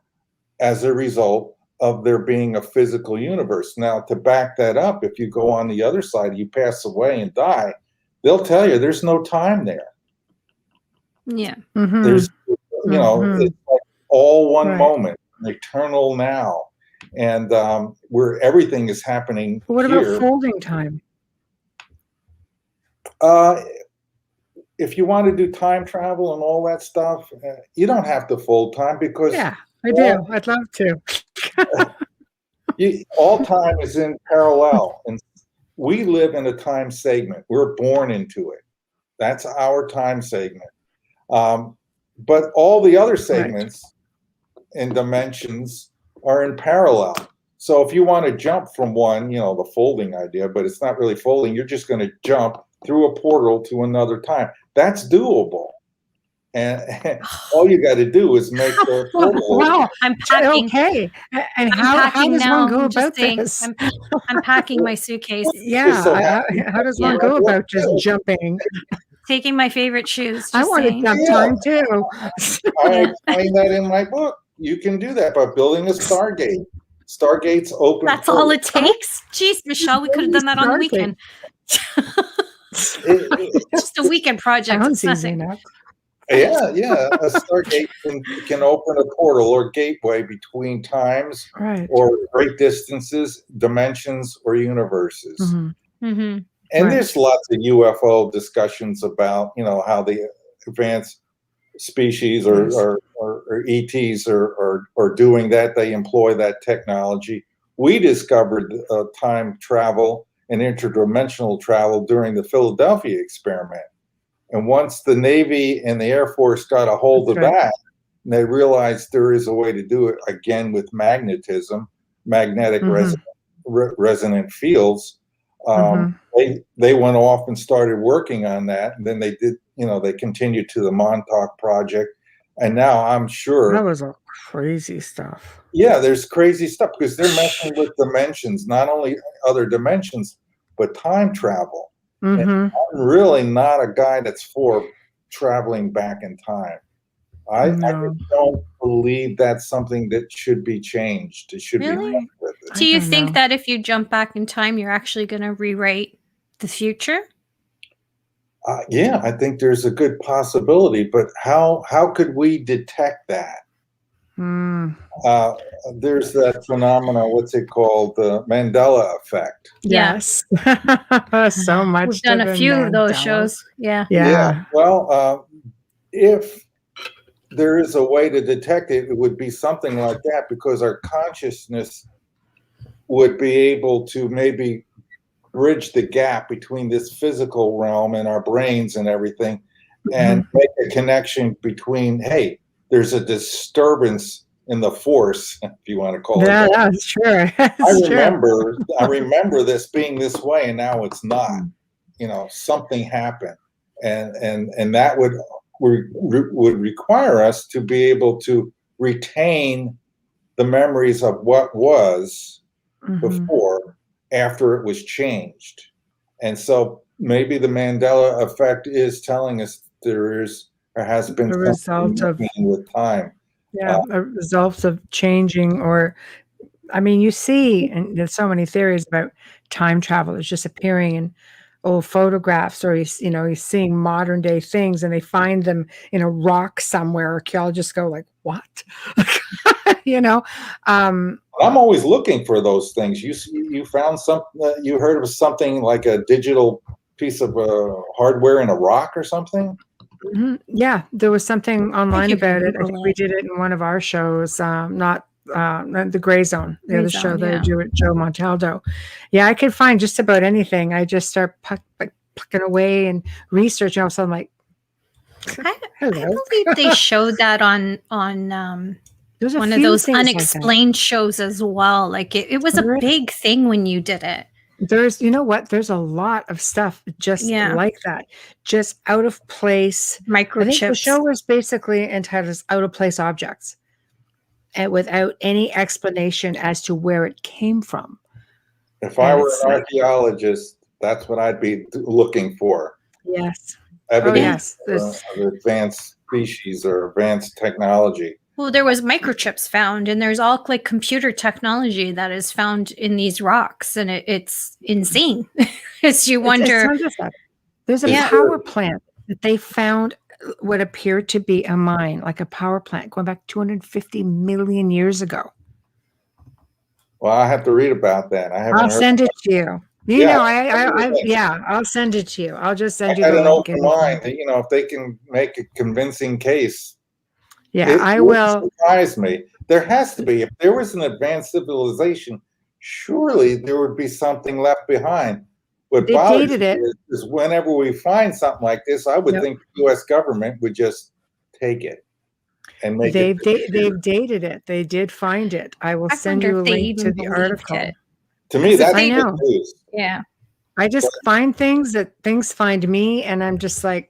as a result of there being a physical universe. Now, to back that up, if you go on the other side, you pass away and die, they'll tell you there's no time there. Yeah. There's, it's like all one moment, an eternal now. And where everything is happening. What about folding time? If you want to do time travel and all that stuff, you don't have to fold time because I do. I'd love to. All time is in parallel, and we live in a time segment. We're born into it. That's our time segment. But all the other segments and dimensions are in parallel. So if you want to jump from one, the folding idea, but it's not really folding, you're just going to jump through a portal to another time. That's doable. And all you got to do is make the portal. Wow. I'm packing. Okay. And I'm how packing does now. one go I'm just about saying, this? I'm packing my suitcase, Just so How does one Yeah. go about just jumping? taking my favorite shoes. I Just want to saying. jump Yeah. time too. I Yeah. explain that in my book. You can do that by building a Stargate. Stargates open. That's all it takes. Jeez, Michelle, we could have done that on the weekend. Just a weekend project. Sounds It's easy nothing. enough. Yeah. A Stargate can open a portal or gateway between times Right. or great distances, dimensions, or universes. Mm-hmm. Mm-hmm. And Right. there's lots of UFO discussions about, how the advanced species or ETs are doing that. They employ that technology. We discovered time travel and interdimensional travel during the Philadelphia experiment. And once the Navy and the Air Force got a hold of that, and they realized there is a way to do it again with magnetism, magnetic resonant fields. They went off and started working on that. And then they did, they continued to the Montauk project. And now I'm sure That was all crazy stuff. Yeah, there's crazy stuff because they're messing with dimensions, not only other dimensions, but time travel. And I'm really not a guy that's for traveling back in time. I just don't believe that's something that should be changed. It should be Really? done with it. Do you think that if you jump back in time, you're actually going to rewrite the future? Yeah, I think there's a good possibility, but how could we detect that? There's that phenomenon, what's it called? The Mandela effect. Yes. So much. We've done a few of those shows. Yeah. Well, if there is a way to detect it, it would be something like that, because our consciousness would be able to maybe bridge the gap between this physical realm and our brains and everything, and make a connection between, hey, there's a disturbance in the force, if you want to call it that. Yeah, that's true. I remember this being this way, and now it's not. Something happened, and that would require us to be able to retain the memories of what was before, after it was changed. And so maybe the Mandela effect is telling us there has been a result of with time. A result of changing, or you see, and there's so many theories about time travel. It's just appearing in old photographs, or you're seeing modern day things, and they find them in a rock somewhere. Archaeologists go like, "What?" I'm always looking for those things. You found something. You heard of something like a digital piece of hardware in a rock or something? Yeah, there was something online about it. I think we did it in one of our shows, not the Gray Zone, the other show that I do with Joe Montaldo. Yeah, I could find just about anything. I just start plucking away and researching. All of a sudden, I'm like, I believe they showed that on one of those unexplained shows as well. Like it was a big thing when you did it. There's a lot of stuff just like that, just out of place microchips. I think the show was basically entitled "Out of Place Objects," and without any explanation as to where it came from. If I were an archaeologist, that's what I'd be looking for. Yes. Evidence of advanced species or advanced technology. Well, there was microchips found, and there's all like computer technology that is found in these rocks, and it's insane. As you wonder, there's a power plant that they found what appeared to be a mine, like a power plant going back 250 million years ago. Well, I have to read about that. I'll send it to you. I'll send it to you. I'll just send you the link. I had an open mind. If they can make a convincing case. Yeah, I will. Surprise me. There has to be. If there was an advanced civilization, surely there would be something left behind. What bothers me is whenever we find something like this, I would think the U.S. government would just take it and make it. They've dated it. They did find it. I will send you a link to the article. To me, that's good news. Yeah. I just find things that things find me, and I'm just like,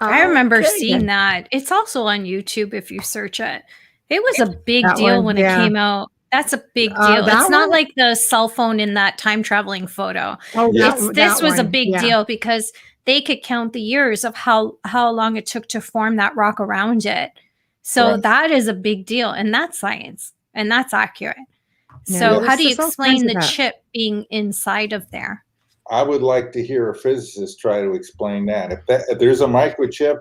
I remember okay, seeing then. that. It's also on YouTube if you search it. It was a big That deal one, when it yeah. came out. That's a big deal. That It's not one. like the cell phone in that time traveling photo. Oh, Yeah. This that was a one. big Yeah. deal because they could count the years of how long it took to form that rock around it. So Right. that is a big deal, and that's science, and that's accurate. Yeah, So how there's do you just all kinds explain of the that. chip being inside of there? I would like to hear a physicist try to explain that. If there's a microchip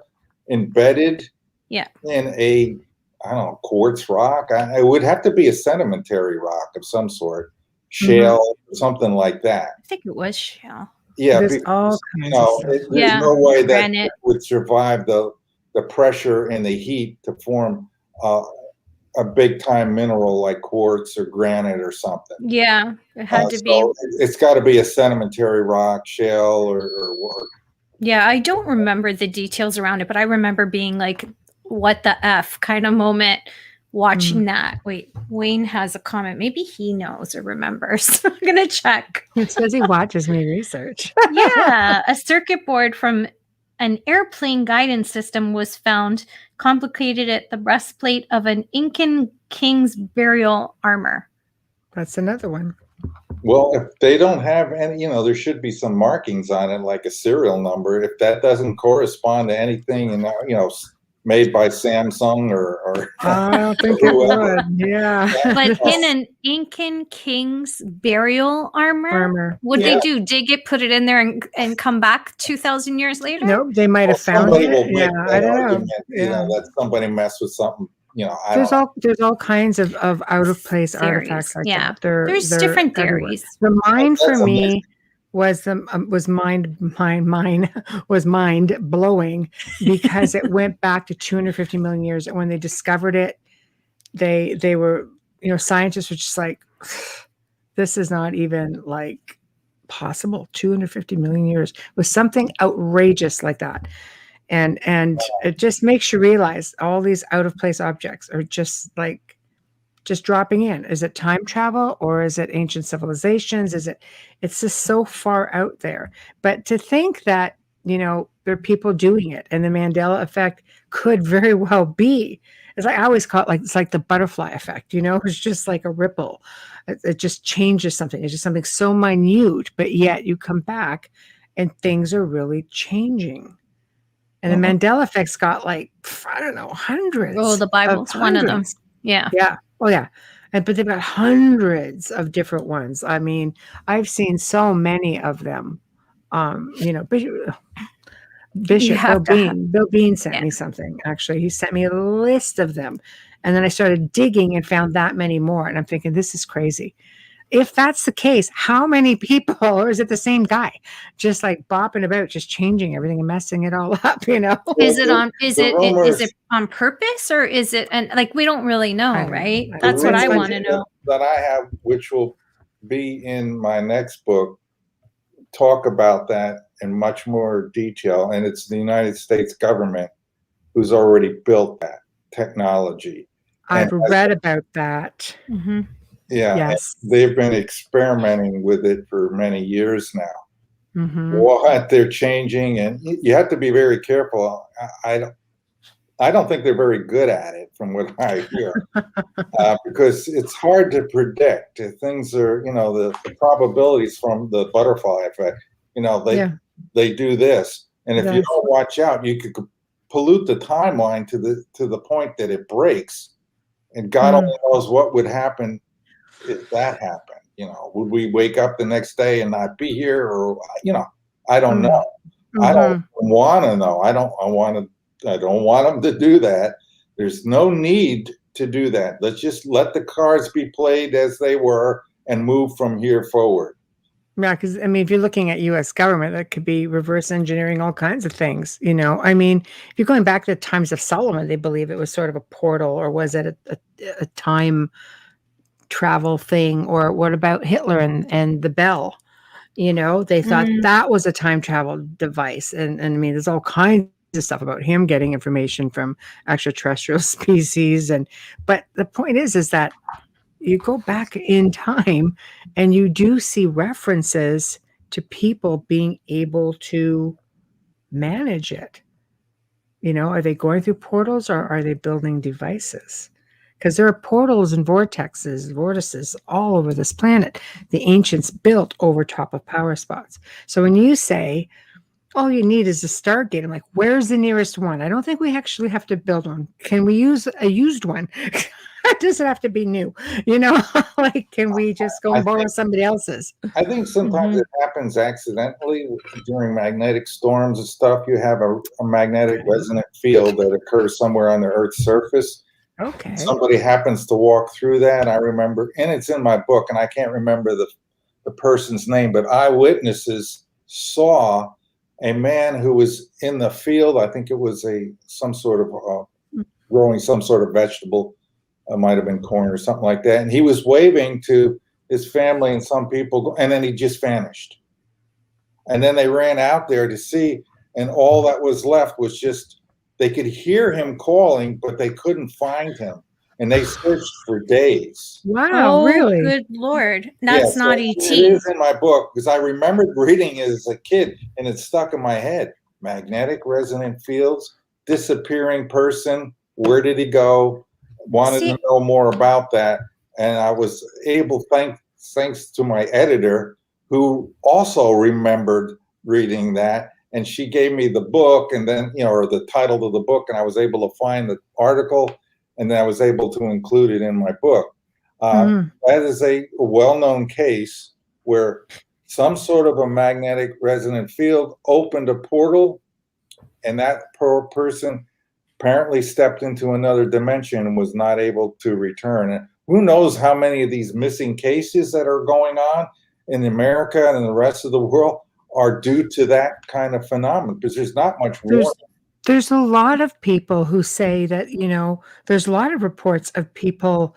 embedded Yeah. in a, I don't know, quartz rock, it would have to be a sedimentary rock of some sort, shale, something like that. I think it was shell. Yeah, There's all because kinds of stuff. there's Yeah, no way that granite. it would survive the pressure and the heat to form a big time mineral like quartz or granite or something. Yeah, it had to be. So it's got to be a sedimentary rock, shale, or Yeah, I don't remember the details around it, but I remember being like, what the F kind of moment watching that. Wait, Wayne has a comment. Maybe he knows or remembers. I'm going to check. It says he watches me research. Yeah, a circuit board from an airplane guidance system was found complicated at the breastplate of an Incan king's burial armor. That's another one. well, if they don't have any, there should be some markings on it, like a serial number. If that doesn't correspond to anything, made by Samsung or I don't think it would. Yeah. But in an Incan king's burial armor, what Yeah. they do? Dig it, put it in there, and come back 2,000 years later? Nope, they might have found somebody it. will make Yeah, that I don't know. argument, Yeah. that somebody messed with something. I There's don't know. all kinds of out of place Theories, artifacts like yeah. that. There's they're different everywhere. theories. The mind for That's me was mind blowing because it went back to 250 million years, and when they discovered it, they were, scientists were just like, this is not even like possible. 250 million years was something outrageous like that. And it just makes you realize all these out of place objects are just dropping in. Is it time travel, or is it ancient civilizations? It's just so far out there. But to think that, there are people doing it, and the Mandela effect could very well be, it's like, I always call it it's like the butterfly effect, it's just like a ripple. It just changes something. It's just something so minute, but yet you come back and things are really changing. And the Mandela effect's got I don't know, hundreds. Oh, the Bible's one of them. Yeah. Yeah. Oh, yeah. But they've got hundreds of different ones. I mean, I've seen so many of them. Bishop Bill Bean sent me something. Actually, he sent me a list of them. And then I started digging and found that many more. And I'm thinking, this is crazy. If that's the case, how many people, or is it the same guy, just bopping about, just changing everything and messing it all up? Is it on purpose, or is it? And we don't really know, right? That's what I want to know. That I have, which will be in my next book, talk about that in much more detail. And it's the United States government who's already built that technology. I've read about that. Mm-hmm. Yeah, yes. They've been experimenting with it for many years now. Mm-hmm. What they're changing, and you have to be very careful. I don't think they're very good at it, from what I hear, because it's hard to predict. Things are, the probabilities from the butterfly effect. They do this, and if you don't watch out, you could pollute the timeline to the point that it breaks, and God only knows what would happen if that happened. Would we wake up the next day and not be here, or I don't know. I don't want to know. I don't want them to do that. There's no need to do that. Let's just let the cards be played as they were and move from here forward. Yeah, because if you're looking at U.S. government, that could be reverse engineering all kinds of things. If you're going back to the times of Solomon, they believe it was sort of a portal, or was it a time travel thing? Or what about Hitler and the bell? They thought that was a time travel device, and there's all kinds of stuff about him getting information from extraterrestrial species. But the point is that you go back in time and you do see references to people being able to manage it? You know, are they going through portals or are they building devices? Because there are portals and vortices all over this planet. The ancients built over top of power spots. So when you say all you need is a Stargate, I'm like, where's the nearest one? I don't think we actually have to build one. Can we use a used one? Does it have to be new? You know, like, can we just go and borrow somebody else's? I think sometimes it happens accidentally during magnetic storms and stuff. You have a magnetic resonant field that occurs somewhere on the Earth's surface. Okay. Somebody happens to walk through that. I remember, and it's in my book, and I can't remember the person's name, but eyewitnesses saw a man who was in the field. I think it was some sort of growing some sort of vegetable. Might have been corn or something like that. And he was waving to his family and some people, and then he just vanished. And then they ran out there to see, and all that was left was just, they could hear him calling, but they couldn't find him. And they searched for days. Wow, really? Good Lord. That's not ET. It is in my book, because I remembered reading it as a kid, and it stuck in my head. Magnetic resonant fields, disappearing person, where did he go? Wanted to know more about that, and I was able, thanks to my editor, who also remembered reading that, and she gave me the book, and then, you know, or the title of the book, and I was able to find the article, and then I was able to include it in my book. That is a well-known case where some sort of a magnetic resonant field opened a portal, and that person apparently stepped into another dimension and was not able to return. And who knows how many of these missing cases that are going on in America and in the rest of the world are due to that kind of phenomenon, because there's not much warning. There's a lot of people who say that, you know, there's a lot of reports of people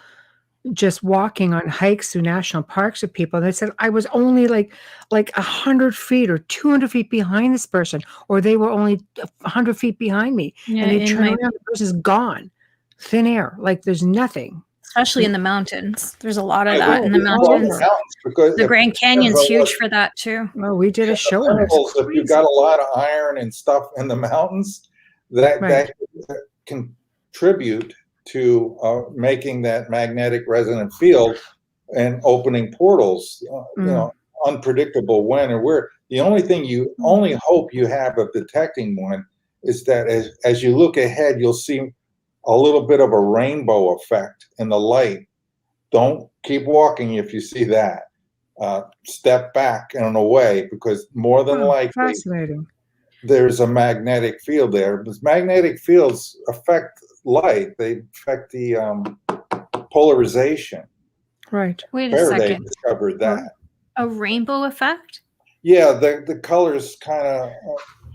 just walking on hikes through national parks with people. They said, I was only like 100 feet or 200 feet behind this person, or they were only 100 feet behind me. Yeah, and they turn around, the person's gone. Thin air, like there's nothing. Especially in the mountains. There's a lot of that in the mountains. The Grand Canyon's huge for that too. Well, we did a show on it. If you've got a lot of iron and stuff in the mountains, that can contribute to making that magnetic resonant field and opening portals, you know, unpredictable when or where. The only thing only hope you have of detecting one is that as you look ahead, you'll see a little bit of a rainbow effect in the light. Don't keep walking if you see that. Step back and away, because more than likely there's a magnetic field there. Because magnetic fields affect light. They affect the polarization. Right. Wait a Faraday second. discovered that. A rainbow effect? Yeah, the colors kind of.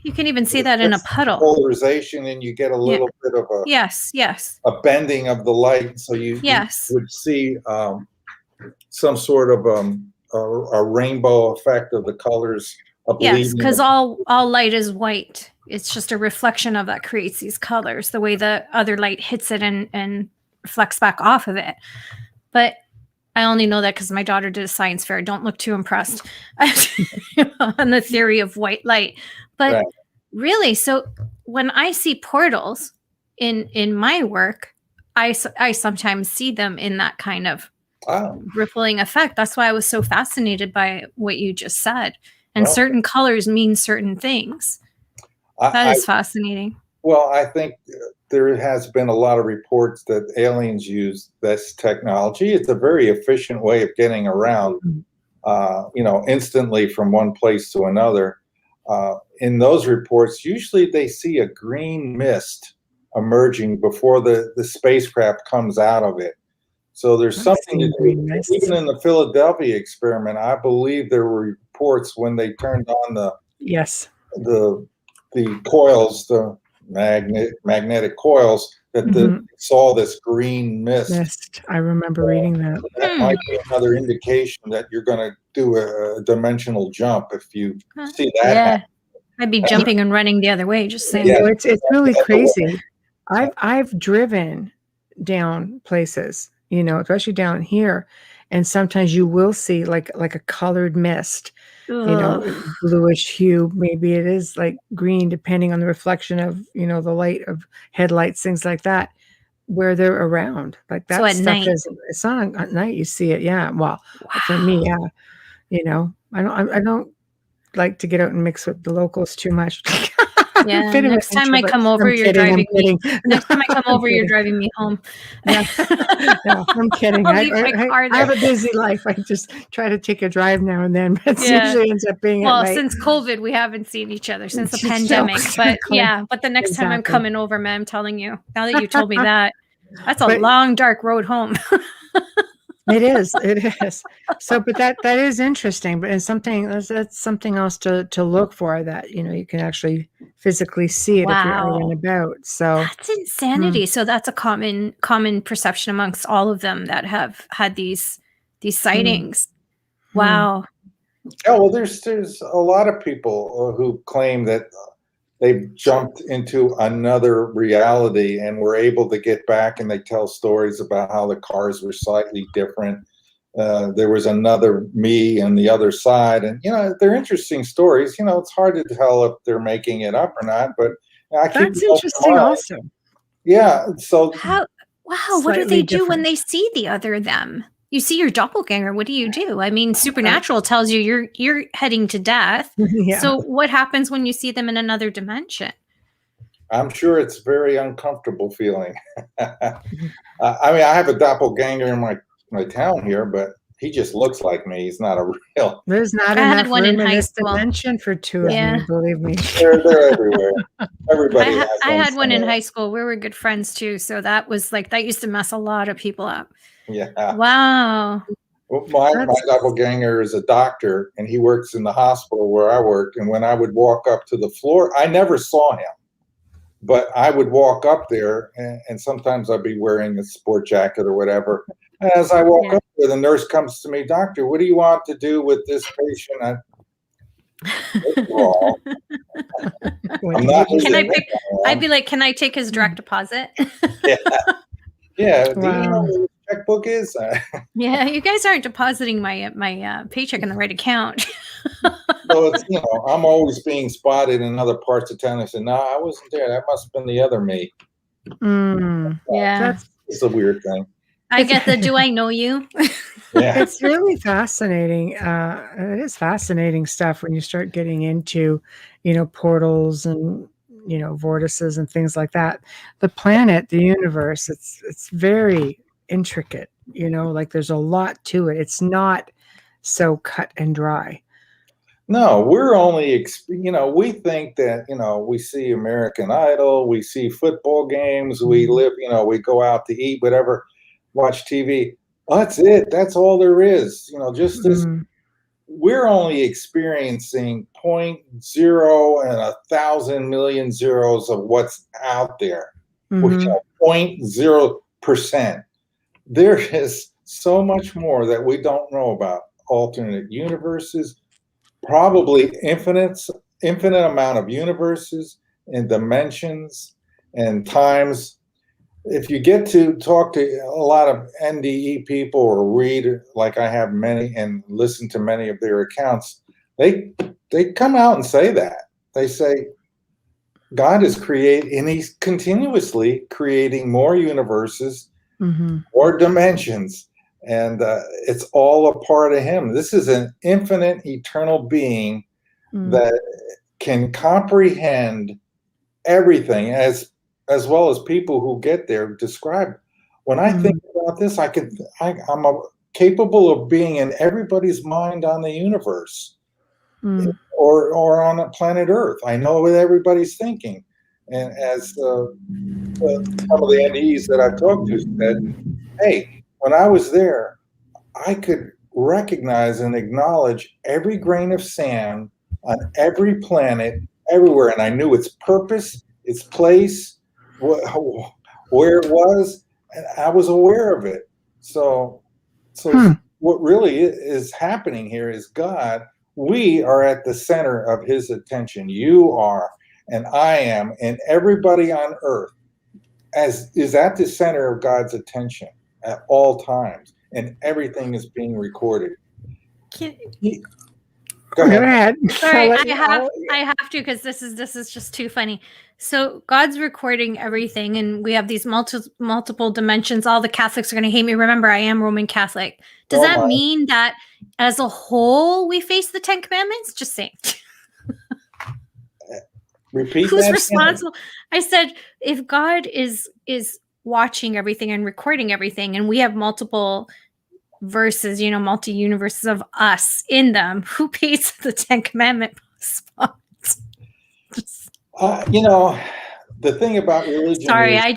You can even see that in a puddle. Polarization, and you get a little bit of a a bending of the light, so you would see some sort of a rainbow effect of the colors. Yes, because all light is white. It's just a reflection of that creates these colors, the way the other light hits it and reflects back off of it. But I only know that because my daughter did a science fair. Don't look too impressed on the theory of white light. But really, so when I see portals in my work, I sometimes see them in that kind of rippling effect. That's why I was so fascinated by what you just said. And certain colors mean certain things. That is fascinating. Well, I think there has been a lot of reports that aliens use this technology. It's a very efficient way of getting around, you know, instantly from one place to another. In those reports, usually they see a green mist emerging before the spacecraft comes out of it. So there's something to do. Even in the Philadelphia experiment, I believe there were reports when they turned on the coils, the magnetic coils, that they saw this green mist. I remember reading that. That might be another indication that you're going to do a dimensional jump if you see that happen. I'd be jumping and running the other way, just saying. Yeah, it's really crazy. I've driven down places, you know, especially down here, and sometimes you will see like a colored mist, Ugh. bluish hue. Maybe it is like green, depending on the reflection of, the light of headlights, things like that, where they're around. Like So that at stuff night. it's not at night you see it. Yeah. Well, for me, Wow. yeah. I don't like to get out and mix with the locals too much. I'm a Yeah. bit of an Next time I introvert. come over, I'm you're kidding. I'm driving me. kidding. No, Next time I come I'm over, you're kidding. driving me home. Yeah. No, I'm kidding. I'll leave my car I have there. a busy life. I just try to take a drive now and then, but it Yeah. usually ends up being at Well, night. since COVID, we haven't seen each other since the So, pandemic. But exactly. yeah, but the next time I'm Exactly. coming over, man, I'm telling you, now that you told me that, that's a But long, dark road home. it is. So, but that is interesting. But it's that's something else to look for, that you can actually physically see it if you're out and Wow. about. So, That's insanity. So that's a common perception amongst all of them that have had these sightings. Wow. Yeah, well, there's a lot of people who claim that they've jumped into another reality and were able to get back, and they tell stories about how the cars were slightly different. There was another me on the other side, and they're interesting stories. It's hard to tell if they're making it up or not, but I keep that's an open interesting. mind. Also, Yeah, so Wow. What do Slightly they do when different. they see the other them? You see your doppelganger. What do you do? I mean, Supernatural tells you you're heading to death. Yeah. So what happens when you see them in another dimension? I'm sure it's very uncomfortable feeling. I mean, I have a doppelganger in my town here, but he just looks like me. He's not a real. There's not I had enough one in room in high this school. dimension for two of Yeah. me, believe me. They're everywhere. Everybody has I had one in somewhere. high school. We were good friends too. So that was like, that used to mess a lot of people up. Yeah. Wow. Well, my That's doppelganger is a doctor, and he works in the hospital where I worked. And when I would walk up to the floor, I never saw him, but I would walk up there, and sometimes I'd be wearing a sport jacket or whatever. And as I walk Yeah. up there, the nurse comes to me, "Doctor, what do you want to do with this patient?" First of all, I'm not his Can I admin. I'd be like, can I take his direct deposit? Yeah. Do you know wow. where his checkbook is? Yeah, you guys aren't depositing my paycheck in the right account. So it's I'm always being spotted in other parts of town. I said, "No, I wasn't there. That must have been the other me." Yeah. It's a weird thing. I get the do I know you? Yeah. It's really fascinating. It is fascinating stuff when you start getting into, portals and vortices and things like that. The planet, the universe, it's very intricate. Like there's a lot to it. It's not so cut and dry. No, we're only, we think that, we see American Idol, we see football games, we live, we go out to eat, whatever, watch TV. That's it. That's all there is. Just this. Mhm. We're only experiencing 0.0 and 1,000 million zeros of what's out there. Mhm. 0.0%. There is so much more that we don't know about. Alternate universes, probably infinite amount of universes and dimensions and times. If you get to talk to a lot of NDE people or read, like I have many, and listen to many of their accounts, they come out and say that. They say God is creating, and he's continuously creating more universes, more dimensions, and it's all a part of him. This is an infinite, eternal being that can comprehend everything, as well as people who get there describe. When I think about this, I'm capable of being in everybody's mind on the universe, or on a planet Earth. I know what everybody's thinking, and as some of the NDEs that I've talked to said, hey, when I was there, I could recognize and acknowledge every grain of sand on every planet, everywhere, and I knew its purpose, its place, where it was, and I was aware of it. So what really is happening here is God. We are at the center of his attention. You are, and I am, and everybody on earth is at the center of God's attention at all times. and everything is being recorded. Can, Go ahead. sorry, I have to, because this is just too funny. So God's recording everything, and we have these multiple dimensions. All the Catholics are going to hate me. Remember, I am Roman Catholic. Does that mean that as a whole we face the 10 Commandments? Just saying. Repeat. Who's responsible? I said, if God is watching everything and recording everything, and we have multiple verses, multi-universes of us in them, who pays the 10 Commandment spots? The thing about religion. Sorry, I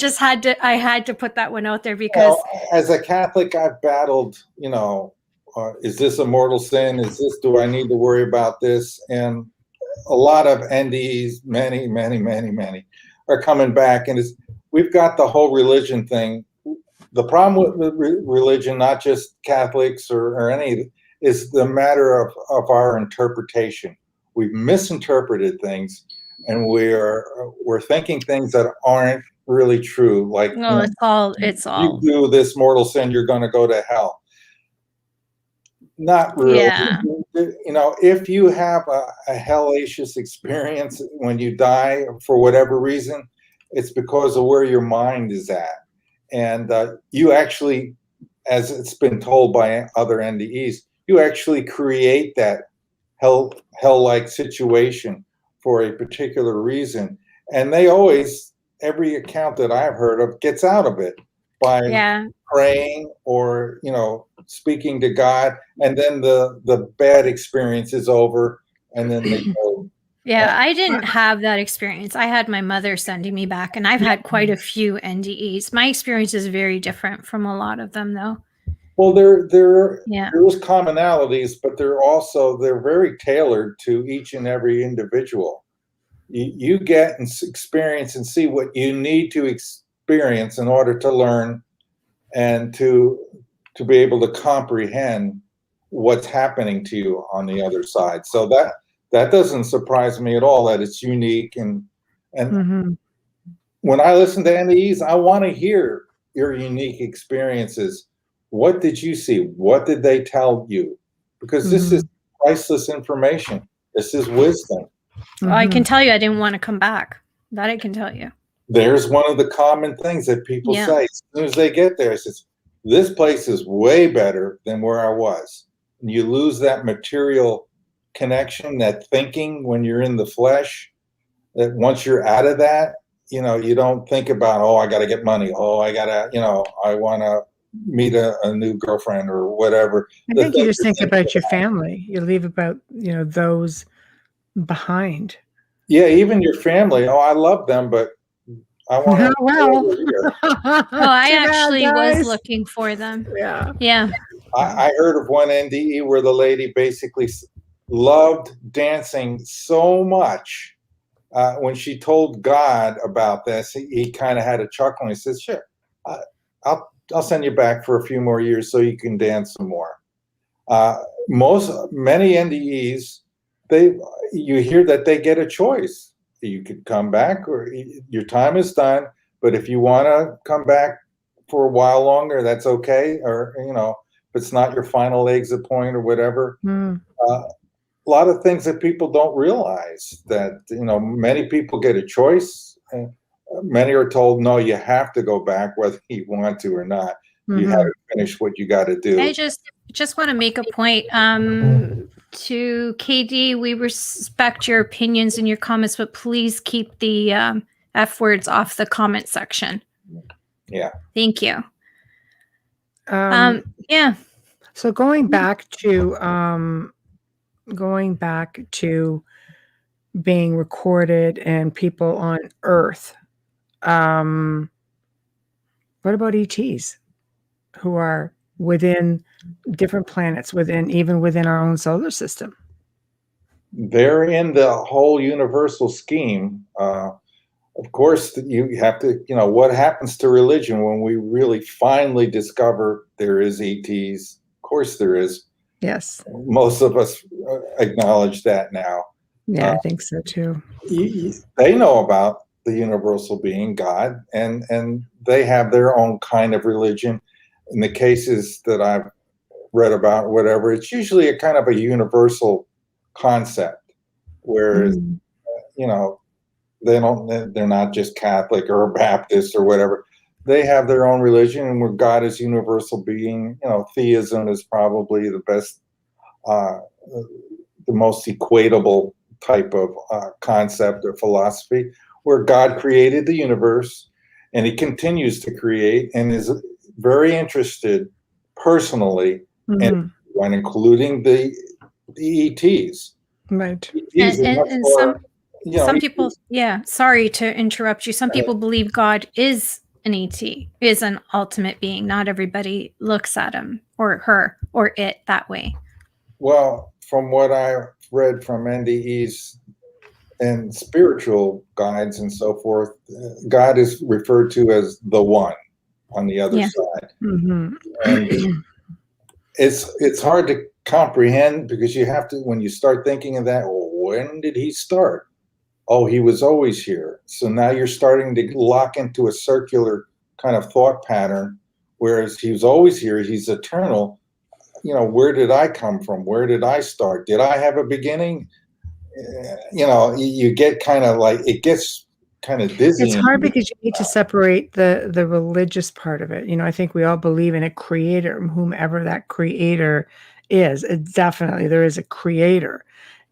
had to put that one out there because as a Catholic, I've battled, is this a mortal sin? Do I need to worry about this? And a lot of NDEs, many are coming back, and we've got the whole religion thing. The problem with religion, not just Catholics or any, is the matter of our interpretation. We've misinterpreted things, and we're thinking things that aren't really true. Like, it's all. You do this mortal sin, you're going to go to hell. Not really. Yeah. If you have a hellacious experience when you die for whatever reason, it's because of where your mind is at. And you actually, as it's been told by other NDEs, you actually create that hell-like situation for a particular reason. And they always, every account that I've heard of, gets out of it by praying or, speaking to God, and then the bad experience is over, and then they go. Yeah, I didn't have that experience. I had my mother sending me back, and I've had quite a few NDEs. My experience is very different from a lot of them, though. Well, there's commonalities, but they're very tailored to each and every individual. You get and experience and see what you need to experience in order to learn and to be able to comprehend what's happening to you on the other side. So that doesn't surprise me at all, that it's unique. And when I listen to NDEs, I want to hear your unique experiences. What did you see? What did they tell you? Because this is priceless information. This is wisdom. Well, I can tell you I didn't want to come back. That I can tell you. There's one of the common things that people say as soon as they get there. It says, this place is way better than where I was. And you lose that material connection, that thinking when you're in the flesh, that once you're out of that, you don't think about, I got to get money. I want to meet a new girlfriend or whatever. I think you just think about your family. You leave about, those behind. Yeah, even your family. I love them, but I want to. I actually was looking for them. Yeah. I heard of one NDE where the lady basically loved dancing so much. When she told God about this, he kind of had a chuckle. And he says, "Sure, I'll send you back for a few more years so you can dance some more." Many NDEs, you hear that they get a choice. You could come back, or your time is done. But if you want to come back for a while longer, that's okay. Or if it's not your final exit point or whatever. A lot of things that people don't realize, that many people get a choice. Many are told, no, you have to go back whether you want to or not. You have to finish what you got to do. I just want to make a point to KD. We respect your opinions and your comments, but please keep the F words off the comment section. Yeah. Thank you. So going back to being recorded and people on Earth, what about ETs who are within different planets, even within our own solar system? They're in the whole universal scheme. Of course, you have to, what happens to religion when we really finally discover there is ETs? Of course there is. Yes. Most of us acknowledge that now. Yeah, I think so too. They know about the universal being, God, and they have their own kind of religion. in the cases that I've read about, whatever, it's usually a kind of a universal concept, whereas, Mm. you know, they're not just Catholic or Baptist or whatever. They have their own religion, and where God is universal being, you know, theism is probably the best, the most equatable type of concept or philosophy, where God created the universe and he continues to create and is very interested personally in Mhm. everyone, including the ETs. Right. ETs are much And more, you know, some people, yeah, sorry to interrupt you. Some people believe God is an ET, is an ultimate being. Not everybody looks at him or her or it that way. well, from what I read from NDEs and spiritual guides and so forth, God is referred to as the one on the other Yeah. side. Mhm. And it's hard to comprehend, because you have to, when you start thinking of that, well, when did he start? Oh, he was always here. So now you're starting to lock into a circular kind of thought pattern, whereas he was always here, he's eternal. You know, where did I come from? Where did I start? Did I have a beginning? You know, you get kind of like, it gets kind of It's dizzying. hard because you need to separate the religious part of it. You know, I think we all believe in a creator, whomever that creator is. Definitely there is a creator,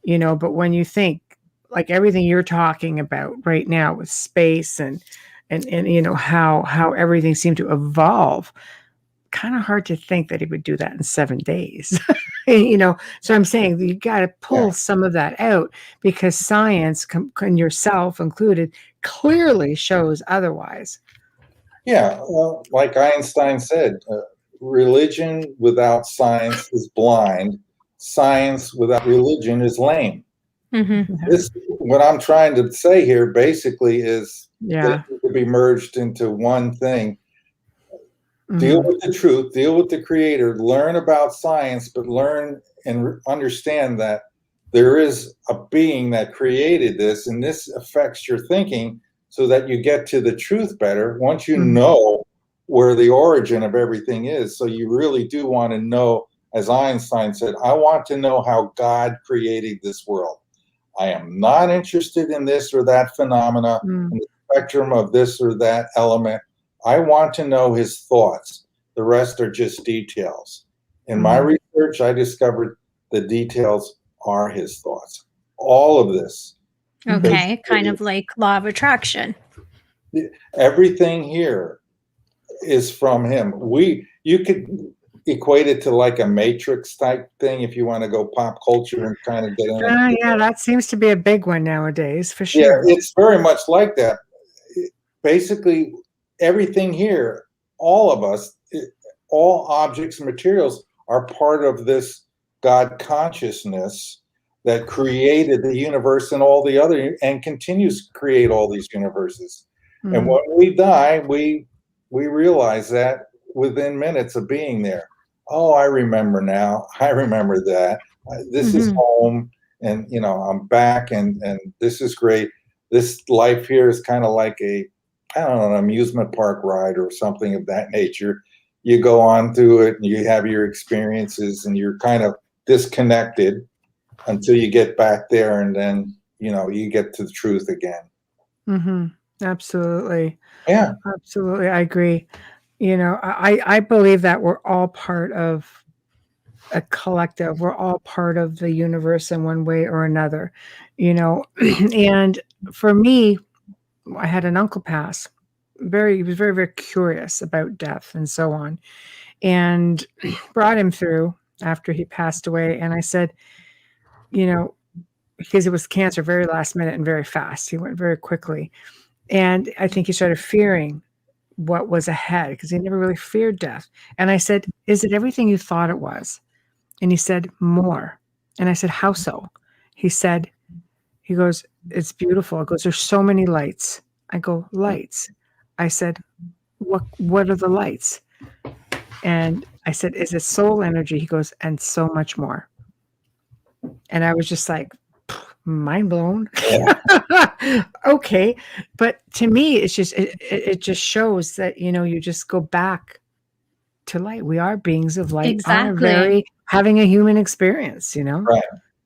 you know, but when you think like everything you're talking about right now with space and you know how everything seemed to evolve, kind of hard to think that he would do that in 7 days. You know, so I'm saying you got to pull Yeah. some of that out, because science, and yourself included, clearly shows otherwise. Yeah, well, like Einstein said, religion without science is blind. Science without religion is lame. Mm-hmm. This, what I'm trying to say here, basically, is they Yeah. need to be merged into one thing. Deal Mhm. with the truth, deal with the creator, learn about science, but learn and understand that there is a being that created this, and this affects your thinking, so that you get to the truth better once you Mhm. know where the origin of everything is. So you really do want to know, as Einstein said, I want to know how God created this world. I am not interested in this or that phenomena, Mm. in the spectrum of this or that element. I want to know his thoughts. The rest are just details. In my Mm. research, I discovered the details are his thoughts. All of this, Okay, kind of like law of attraction. everything here is from him. You could equate it to like a matrix type thing if you want to go pop culture and kind of get in it. Yeah, that seems to be a big one nowadays, for Yeah, sure. it's very much like that. Basically, everything here, all of us, all objects and materials are part of this God consciousness that created the universe and all the other, and continues to create all these universes. And Mm. when we die, we realize that within minutes of being there. Oh, I remember now. I remember that. This is Mhm. home, and you know, I'm back, and this is great. This life here is kind of like a, I don't know, an amusement park ride or something of that nature. You go on through it and you have your experiences, and you're kind of disconnected until you get back there, and then, you know, you get to the truth again. Mhm. Absolutely. Yeah. Absolutely, I agree. You know, I believe that we're all part of a collective. We're all part of the universe in one way or another, you know. And for me, I had an uncle pass. He was very, very curious about death and so on, and brought him through after he passed away. And I said, you know, because it was cancer, very last minute and very fast. He went very quickly. And I think he started fearing what was ahead, because he never really feared death. And I said, is it everything you thought it was? And he said, more. And I said, how so? He goes, it's beautiful. I goes, there's so many lights. I go, lights. I said, what are the lights? And I said, is it soul energy? He goes, and so much more. And I was just like, mind blown. Yeah. Okay. But to me, it's just, it just shows that, you know, you just go back to light. We are beings of light, Exactly. having a human experience, you know? Right.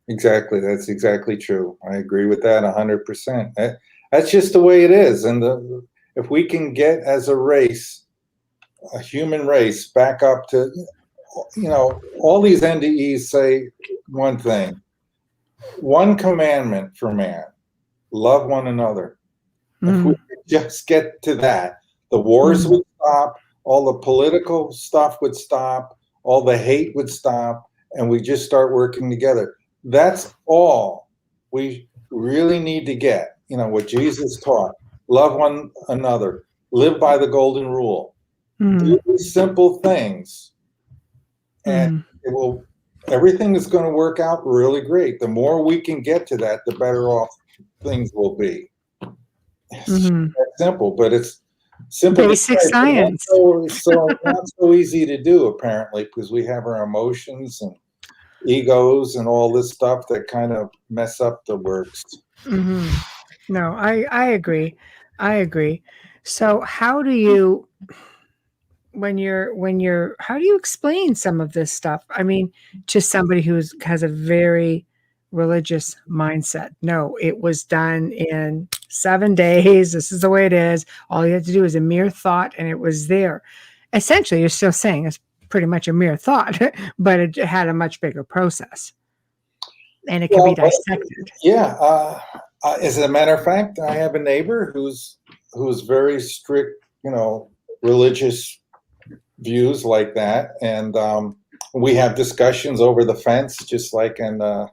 Exactly. That's exactly true. I agree with that 100%. That's just the way it is. And if we can get as a race, a human race, back up to, all these NDEs say one thing, one commandment for man, love one another. If we could just get to that, the wars would stop, all the political stuff would stop, all the hate would stop, and we just start working together. That's all we really need to get. What Jesus taught: love one another, live by the golden rule, do these simple things, and everything is going to work out really great. The more we can get to that, the better off things will be. It's that simple, but it's simple. Basic science. Not so easy to do, apparently, because we have our emotions and egos and all this stuff that kind of mess up the works. No, I agree. I agree. So how do you, how do you explain some of this stuff? I mean, to somebody who has a very religious mindset. No, it was done in 7 days. This is the way it is. All you have to do is a mere thought, and it was there. Essentially, you're still saying it's pretty much a mere thought, but it had a much bigger process, and it can be dissected. Yeah. As a matter of fact, I have a neighbor who's very strict, religious views like that, and we have discussions over the fence, just like in a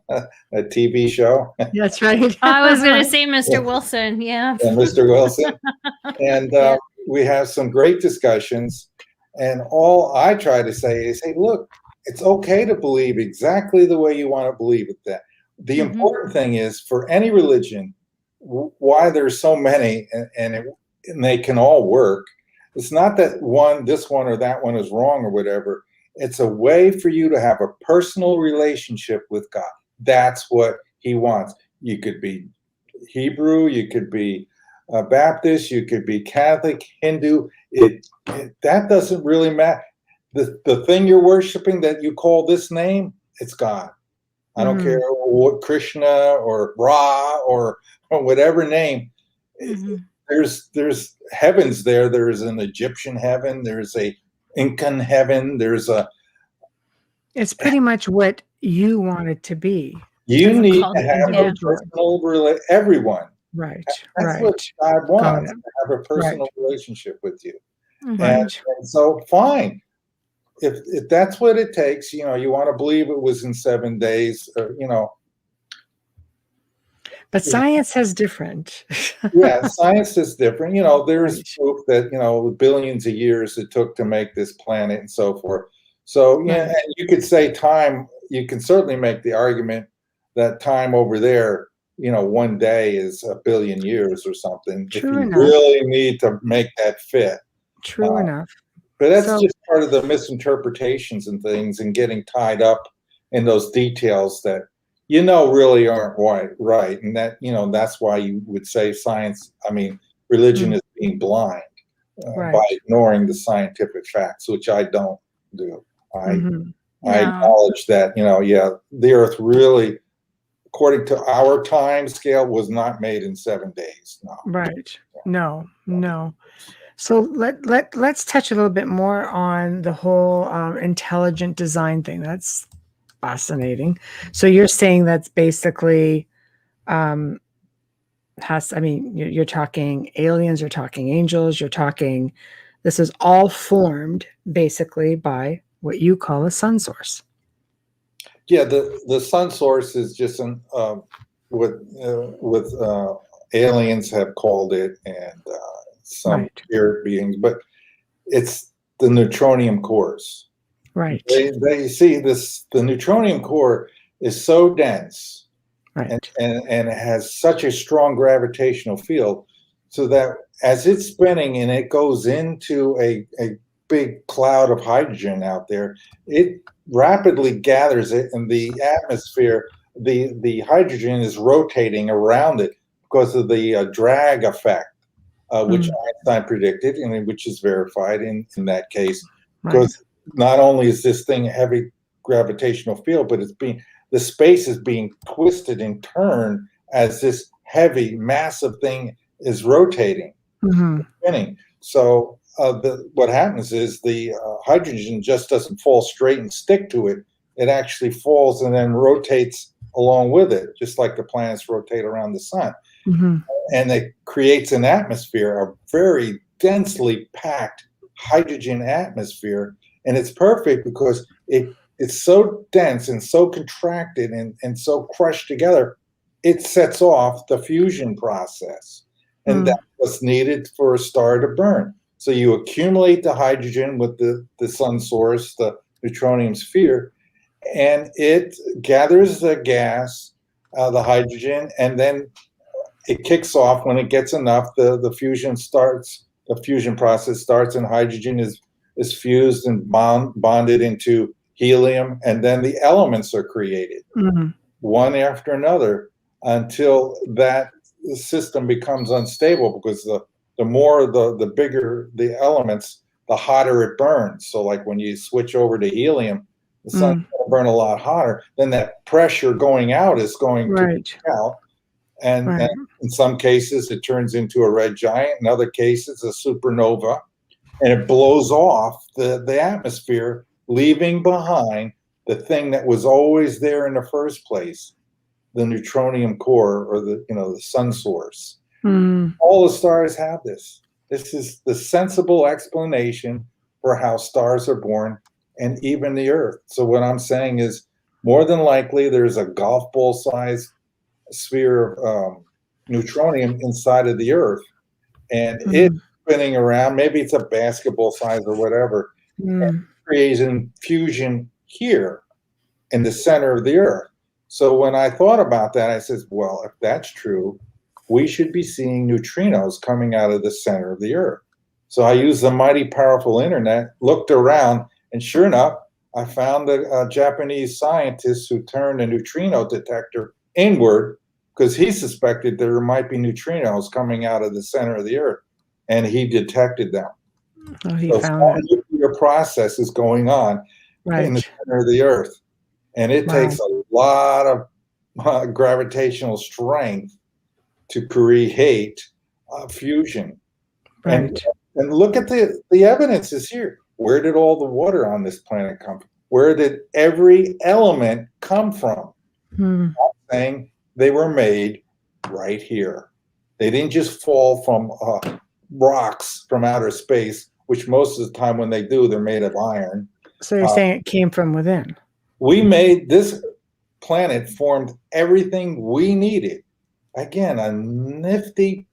TV show. That's right. I was going to say Mr. Wilson. Yeah. And Mr. Wilson. And we have some great discussions. And all I try to say is, hey, look, it's okay to believe exactly the way you want to believe it. That the important thing is, for any religion, why there's so many and they can all work. It's not that this one or that one is wrong or whatever. It's a way for you to have a personal relationship with God. That's what he wants. You could be Hebrew, you could be Baptist, you could be Catholic, Hindu. That doesn't really matter. The thing you're worshiping that you call this name, it's God. I don't care what Krishna or Ra or whatever name. There's heavens there. There's an Egyptian heaven. There's a Incan heaven. It's pretty much what you want it to be. You need to have a personal everyone. Right. That's what God wants, to have a personal relationship with you. And so fine. If that's what it takes, you want to believe it was in 7 days, But science has different. Yeah, science is different. There's proof that, billions of years it took to make this planet and so forth. So, and you could say time, you can certainly make the argument that time over there, 1 day is 1 billion years or something. True if enough. You really need to make that fit. True enough. But that's just part of the misinterpretations and things, and getting tied up in those details that really aren't right. And that, that's why you would say religion is being blind by ignoring the scientific facts, which I don't do. I acknowledge that, the earth really, according to our time scale, was not made in 7 days. No. Right. No. So let's touch a little bit more on the whole intelligent design thing. That's fascinating. So you're saying that's basically you're talking aliens, you're talking angels, this is all formed basically by what you call a sun source. Yeah, the sun source is just what aliens have called it, and some spirit beings, but it's the neutronium cores. Right. They see this. The neutronium core is so dense, and it has such a strong gravitational field, so that as it's spinning and it goes into a big cloud of hydrogen out there, it rapidly gathers it in the atmosphere. The hydrogen is rotating around it because of the drag effect, which Einstein predicted, and which is verified in that case, because not only is this thing a heavy gravitational field, but the space is being twisted and turned as this heavy, massive thing is rotating, spinning. So what happens is the hydrogen just doesn't fall straight and stick to it. It actually falls and then rotates along with it, just like the planets rotate around the sun. And it creates an atmosphere, a very densely packed hydrogen atmosphere. And it's perfect because it's so dense and so contracted and so crushed together, it sets off the fusion process. And that's what's needed for a star to burn. So you accumulate the hydrogen with the sun source, the neutronium sphere, and it gathers the gas, the hydrogen, and then it kicks off when it gets enough. The fusion starts. The fusion process starts, and hydrogen is fused and bonded into helium, and then the elements are created, one after another, until that system becomes unstable, because the more the bigger the elements, the hotter it burns. So like when you switch over to helium, the sun's going to burn a lot hotter. Then that pressure going out is going to out. And in some cases, it turns into a red giant. In other cases, a supernova. And it blows off the atmosphere, leaving behind the thing that was always there in the first place, the neutronium core, or the sun source. All the stars have this. This is the sensible explanation for how stars are born, and even the Earth. So what I'm saying is, more than likely, there's a golf ball size sphere of neutronium inside of the Earth, and it's spinning around. Maybe it's a basketball size or whatever, creating fusion here in the center of the Earth. So when I thought about that, I said, well, if that's true, we should be seeing neutrinos coming out of the center of the Earth. So I used the mighty powerful internet, looked around, and sure enough, I found a Japanese scientist who turned a neutrino detector inward because he suspected there might be neutrinos coming out of the center of the Earth, and he detected them. Oh, he found it. The nuclear process is going on in the center of the Earth, and it takes a lot of gravitational strength to create fusion. And look at the evidence is here. Where did all the water on this planet come from? Where did every element come from? I'm saying they were made right here. They didn't just fall from rocks from outer space, which most of the time when they do, they're made of iron. So you're saying it came from within? We made this planet, formed everything we needed. Again, a nifty,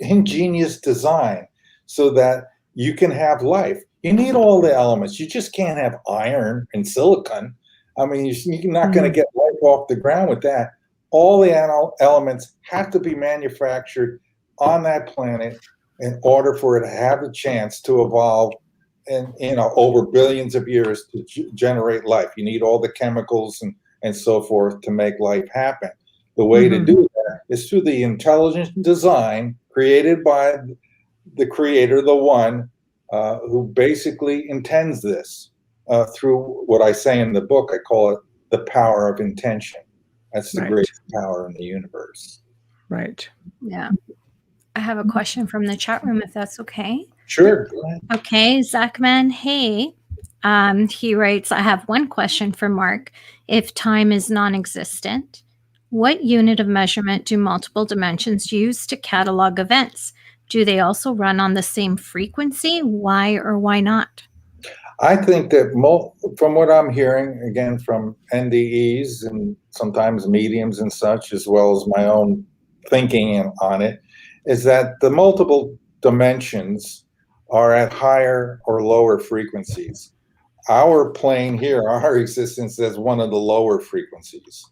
ingenious design so that you can have life. You need all the elements. You just can't have iron and silicon. I mean, you're not going to get life off the ground with that. All the elements have to be manufactured on that planet in order for it to have a chance to evolve and over billions of years to generate life. You need all the chemicals and so forth to make life happen. The way to do that is through the intelligent design created by the creator, the one who basically intends this through what I say in the book. I call it the power of intention. That's the greatest power in the universe. Right. Yeah. I have a question from the chat room, if that's okay. Sure. Go ahead. Okay. Zachman, hey. He writes, I have one question for Mark. If time is non-existent, what unit of measurement do multiple dimensions use to catalog events? Do they also run on the same frequency? Why or why not? I think that from what I'm hearing, again, from NDEs and sometimes mediums and such, as well as my own thinking on it, is that the multiple dimensions are at higher or lower frequencies. Our plane here, our existence, is one of the lower frequencies.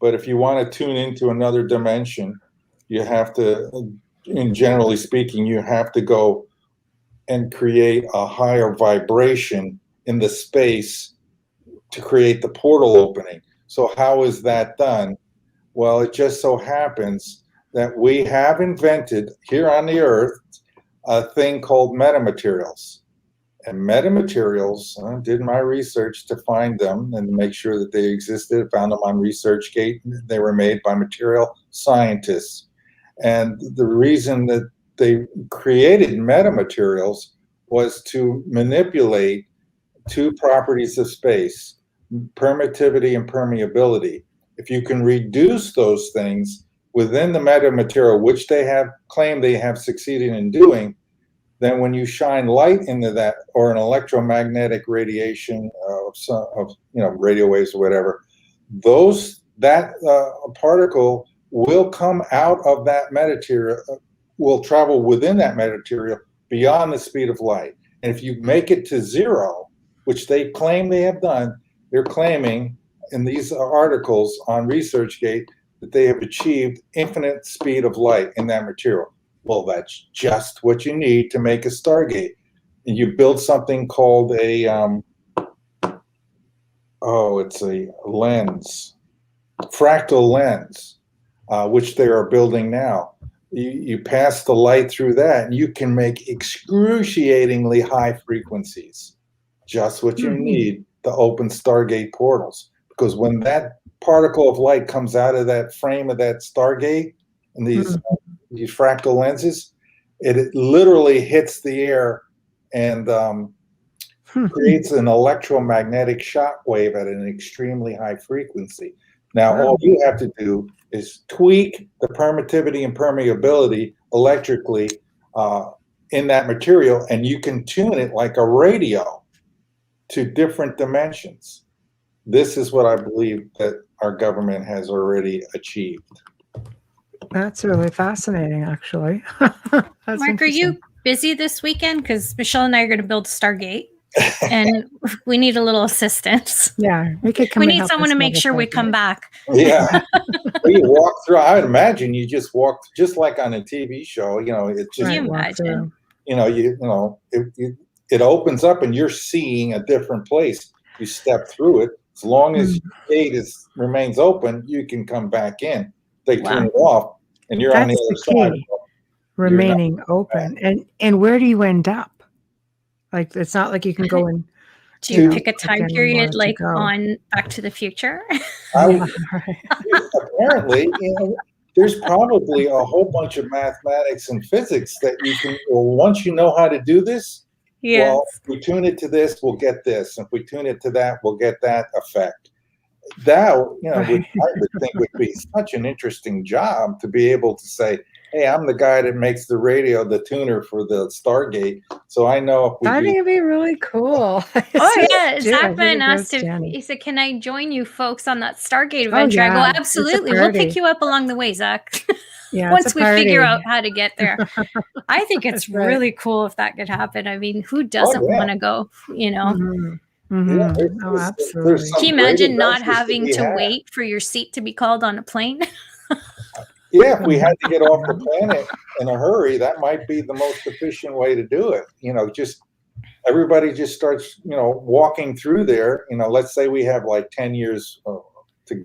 But if you want to tune into another dimension, you have to, and generally speaking, you have to go and create a higher vibration in the space to create the portal opening. So how is that done? Well, it just so happens that we have invented here on the Earth a thing called metamaterials. And metamaterials, I did my research to find them and make sure that they existed. Found them on ResearchGate. They were made by material scientists. And the reason that they created metamaterials was to manipulate two properties of space, permittivity and permeability. If you can reduce those things within the metamaterial, which they have claimed they have succeeded in doing, then when you shine light into that, or an electromagnetic radiation of radio waves or whatever, that particle will come out of that metamaterial, will travel within that metamaterial beyond the speed of light. And if you make it to zero, which they claim they have done, they're claiming in these articles on ResearchGate that they have achieved infinite speed of light in that material. Well, that's just what you need to make a Stargate. And you build something called it's a lens, fractal lens, which they are building now. You pass the light through that, and you can make excruciatingly high frequencies. Just what you need to open Stargate portals. Because when that particle of light comes out of that frame of that Stargate, and these fractal lenses, it literally hits the air and creates an electromagnetic shock wave at an extremely high frequency. Now, all you have to do is tweak the permittivity and permeability electrically in that material, and you can tune it like a radio to different dimensions. This is what I believe that our government has already achieved. That's really fascinating, actually. Mark, are you busy this weekend? Because Michelle and I are going to build Stargate, and we need a little assistance. Yeah, we could come. We need someone to make sure we come back. Yeah, you walk through. I would imagine you just walk, just like on a TV show. It's just. Can you imagine? It opens up, and you're seeing a different place. You step through it. As long as the gate remains open, you can come back in. They turn it off, and you're on the other side. Remaining open. And where do you end up? Like, it's not like you can go in. Do you pick a time period like on Back to the Future? Apparently, there's probably a whole bunch of mathematics and physics that you can, once you know how to do this, well, if we tune it to this, we'll get this. If we tune it to that, we'll get that effect. That, which I would think would be such an interesting job to be able to say, hey, I'm the guy that makes the radio, the tuner for the Stargate. So I know if we I think it'd be really cool. Zach been asked he said, can I join you folks on that Stargate adventure? I go, absolutely. We'll pick you up along the way, Zach. Yeah, once we figure out how to get there. I think it's really cool if that could happen. I mean, who doesn't want to go, absolutely. Can you imagine not having to wait for your seat to be called on a plane? Yeah, if we had to get off the planet in a hurry, that might be the most efficient way to do it. Just everybody just starts, walking through there. Let's say we have like 10 years to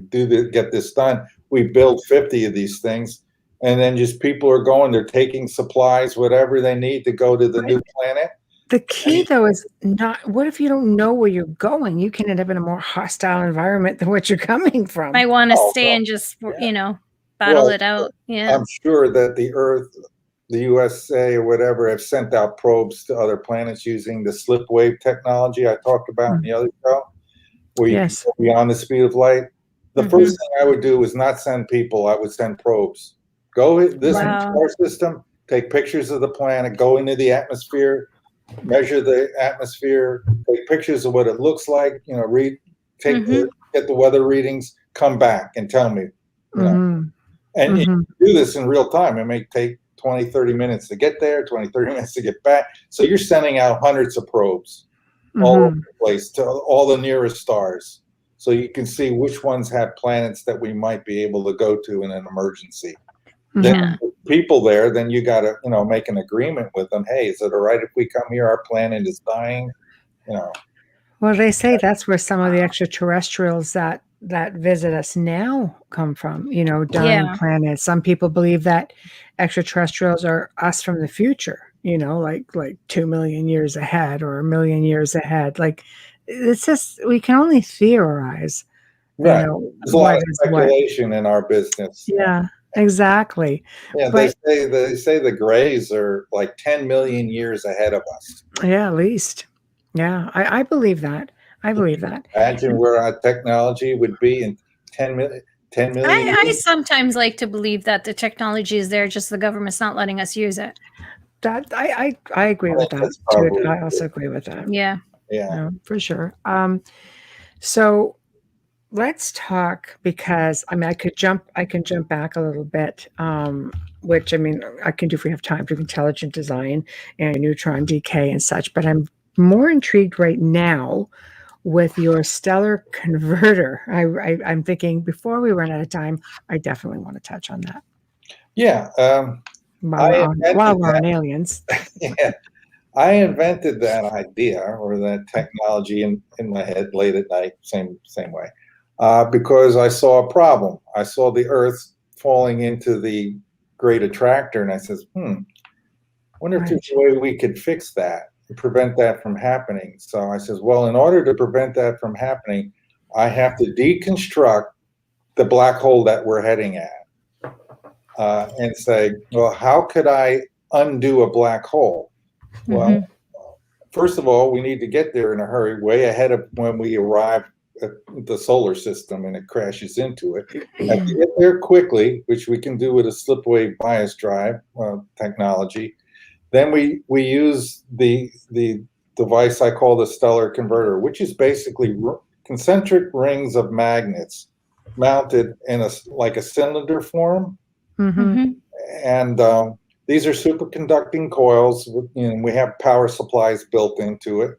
get this done. We build 50 of these things, and then just people are going. They're taking supplies, whatever they need to go to the new planet. The key, though, is not, what if you don't know where you're going? You can end up in a more hostile environment than what you're coming from. I want to stay and just, battle it out. Yeah. I'm sure that the Earth, the USA or whatever, have sent out probes to other planets using the slip wave technology I talked about in the other show, where you can go beyond the speed of light. The first thing I would do is not send people. I would send probes. Go this entire system, take pictures of the planet, go into the atmosphere, measure the atmosphere, take pictures of what it looks like, get the weather readings, come back and tell me. And you do this in real time. It may take 20, 30 minutes to get there, 20, 30 minutes to get back. So you're sending out hundreds of probes all over the place to all the nearest stars. So you can see which ones have planets that we might be able to go to in an emergency. Then people there, then you got to, make an agreement with them. Hey, is it all right if we come here? Our planet is dying. Well, they say that's where some of the extraterrestrials that visit us now come from, dying planets. Some people believe that extraterrestrials are us from the future. like 2 million years ahead or a million years ahead. Like, it's just, we can only theorize, Right. There's a lot what of is what. speculation in our business. Yeah, exactly. Yeah, But they say the Greys are like 10 million years ahead of us. yeah, at least. Yeah, I believe that. I believe that. Imagine where our technology would be in 10 million I years. sometimes like to believe that the technology is there, just the government's not letting us use it. That I agree with that That's too. probably I also agree with that. Yeah. yeah. For sure. So let's talk, because I mean, I can jump back a little bit, which I mean, I can do if we have time, to intelligent design and neutron decay and such. But I'm more intrigued right now with your stellar converter. I'm thinking, before we run out of time, I definitely want to touch on that Yeah. while we're on aliens. Yeah. I invented that idea or that technology in my head late at night, same way, because I saw a problem. I saw the Earth falling into the Great Attractor, and I says, I wonder if there's a way we could fix that and prevent that from happening. So I says, well, in order to prevent that from happening, I have to deconstruct the black hole that we're heading at, and say, well, how could I undo a black hole? Well, first of all, we need to get there in a hurry, way ahead of when we arrive at the solar system and it crashes into it. And to get there quickly, which we can do with a slipwave bias drive technology, then we use the device I call the stellar converter, which is basically concentric rings of magnets mounted in like a cylinder form. And these are superconducting coils. We have power supplies built into it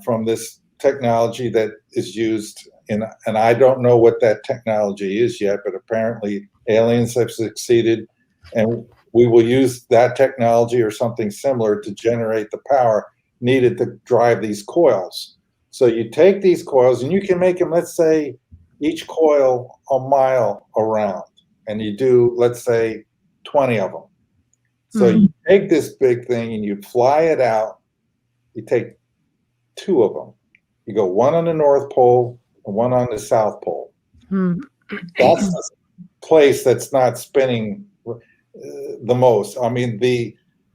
from this technology that is used and I don't know what that technology is yet, but apparently aliens have succeeded, and we will use that technology or something similar to generate the power needed to drive these coils. So you take these coils and you can make them, let's say, each coil a mile around, and you do, let's say, 20 of them. So you take this big thing and you fly it out. You take 2 of them. You go one on the North Pole and one on the South Pole. That's the place that's not spinning the most. I mean,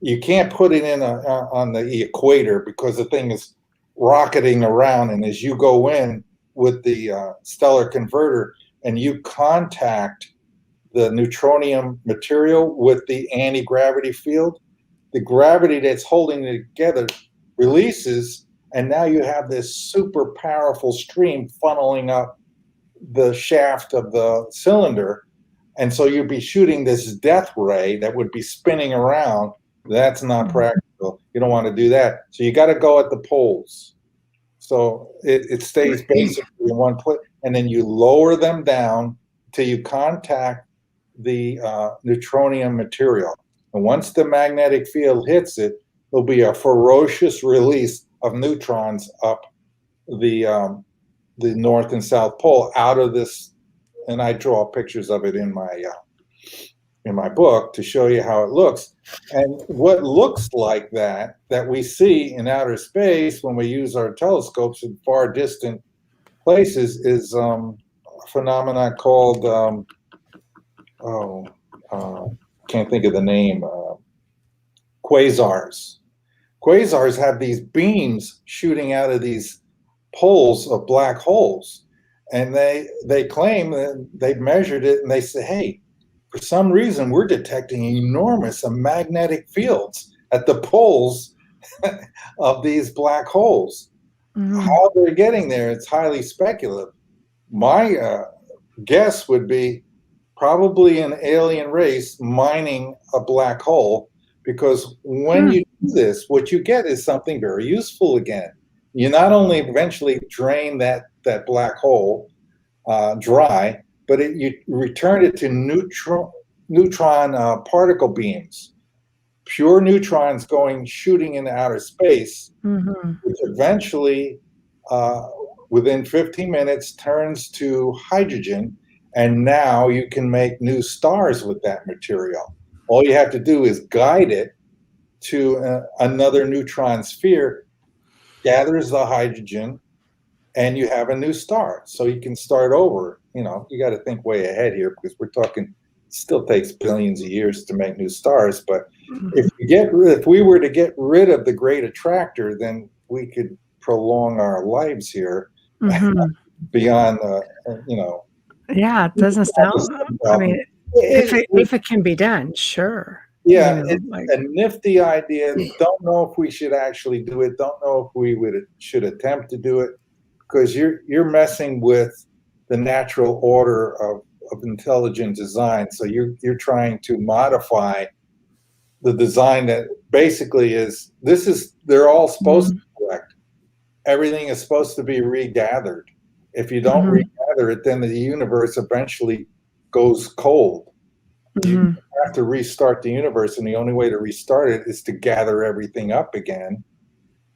you can't put it in on the equator because the thing is rocketing around. And as you go in with the stellar converter and you contact the neutronium material with the anti-gravity field, the gravity that's holding it together releases, and now you have this super powerful stream funneling up the shaft of the cylinder. And so you'd be shooting this death ray that would be spinning around. That's not practical. You don't want to do that. So you got to go at the poles. So it stays basically in one place, and then you lower them down till you contact the neutronium material. And once the magnetic field hits it, there'll be a ferocious release of neutrons up the North and South Pole out of this. And I draw pictures of it in my book to show you how it looks. And what looks like that we see in outer space when we use our telescopes in far distant places is a phenomenon called can't think of the name. Quasars. Quasars have these beams shooting out of these poles of black holes, and they claim that they've measured it, and they say, hey, for some reason we're detecting enormous magnetic fields at the poles of these black holes. How they're getting there, it's highly speculative. My guess would be probably an alien race mining a black hole, because when you do this, what you get is something very useful again. You not only eventually drain that black hole dry, but you return it to neutron particle beams, pure neutrons shooting into outer space, which eventually, within 15 minutes, turns to hydrogen. And now you can make new stars with that material. All you have to do is guide it to another neutron sphere, gathers the hydrogen, and you have a new star. So you can start over. You know, you got to think way ahead here, because we're talking, it still takes billions of years to make new stars. But if we were to get rid of the great attractor, then we could prolong our lives here beyond you know. Yeah, it doesn't sound. I mean, if it can be done, sure. Yeah, you know, it's like, a nifty idea. Don't know if we should actually do it. Don't know if we should attempt to do it, because you're messing with the natural order of intelligent design. So you're trying to modify the design that basically they're all supposed to collect. Everything is supposed to be regathered. If you don't regather it, then the universe eventually goes cold. You have to restart the universe, and the only way to restart it is to gather everything up again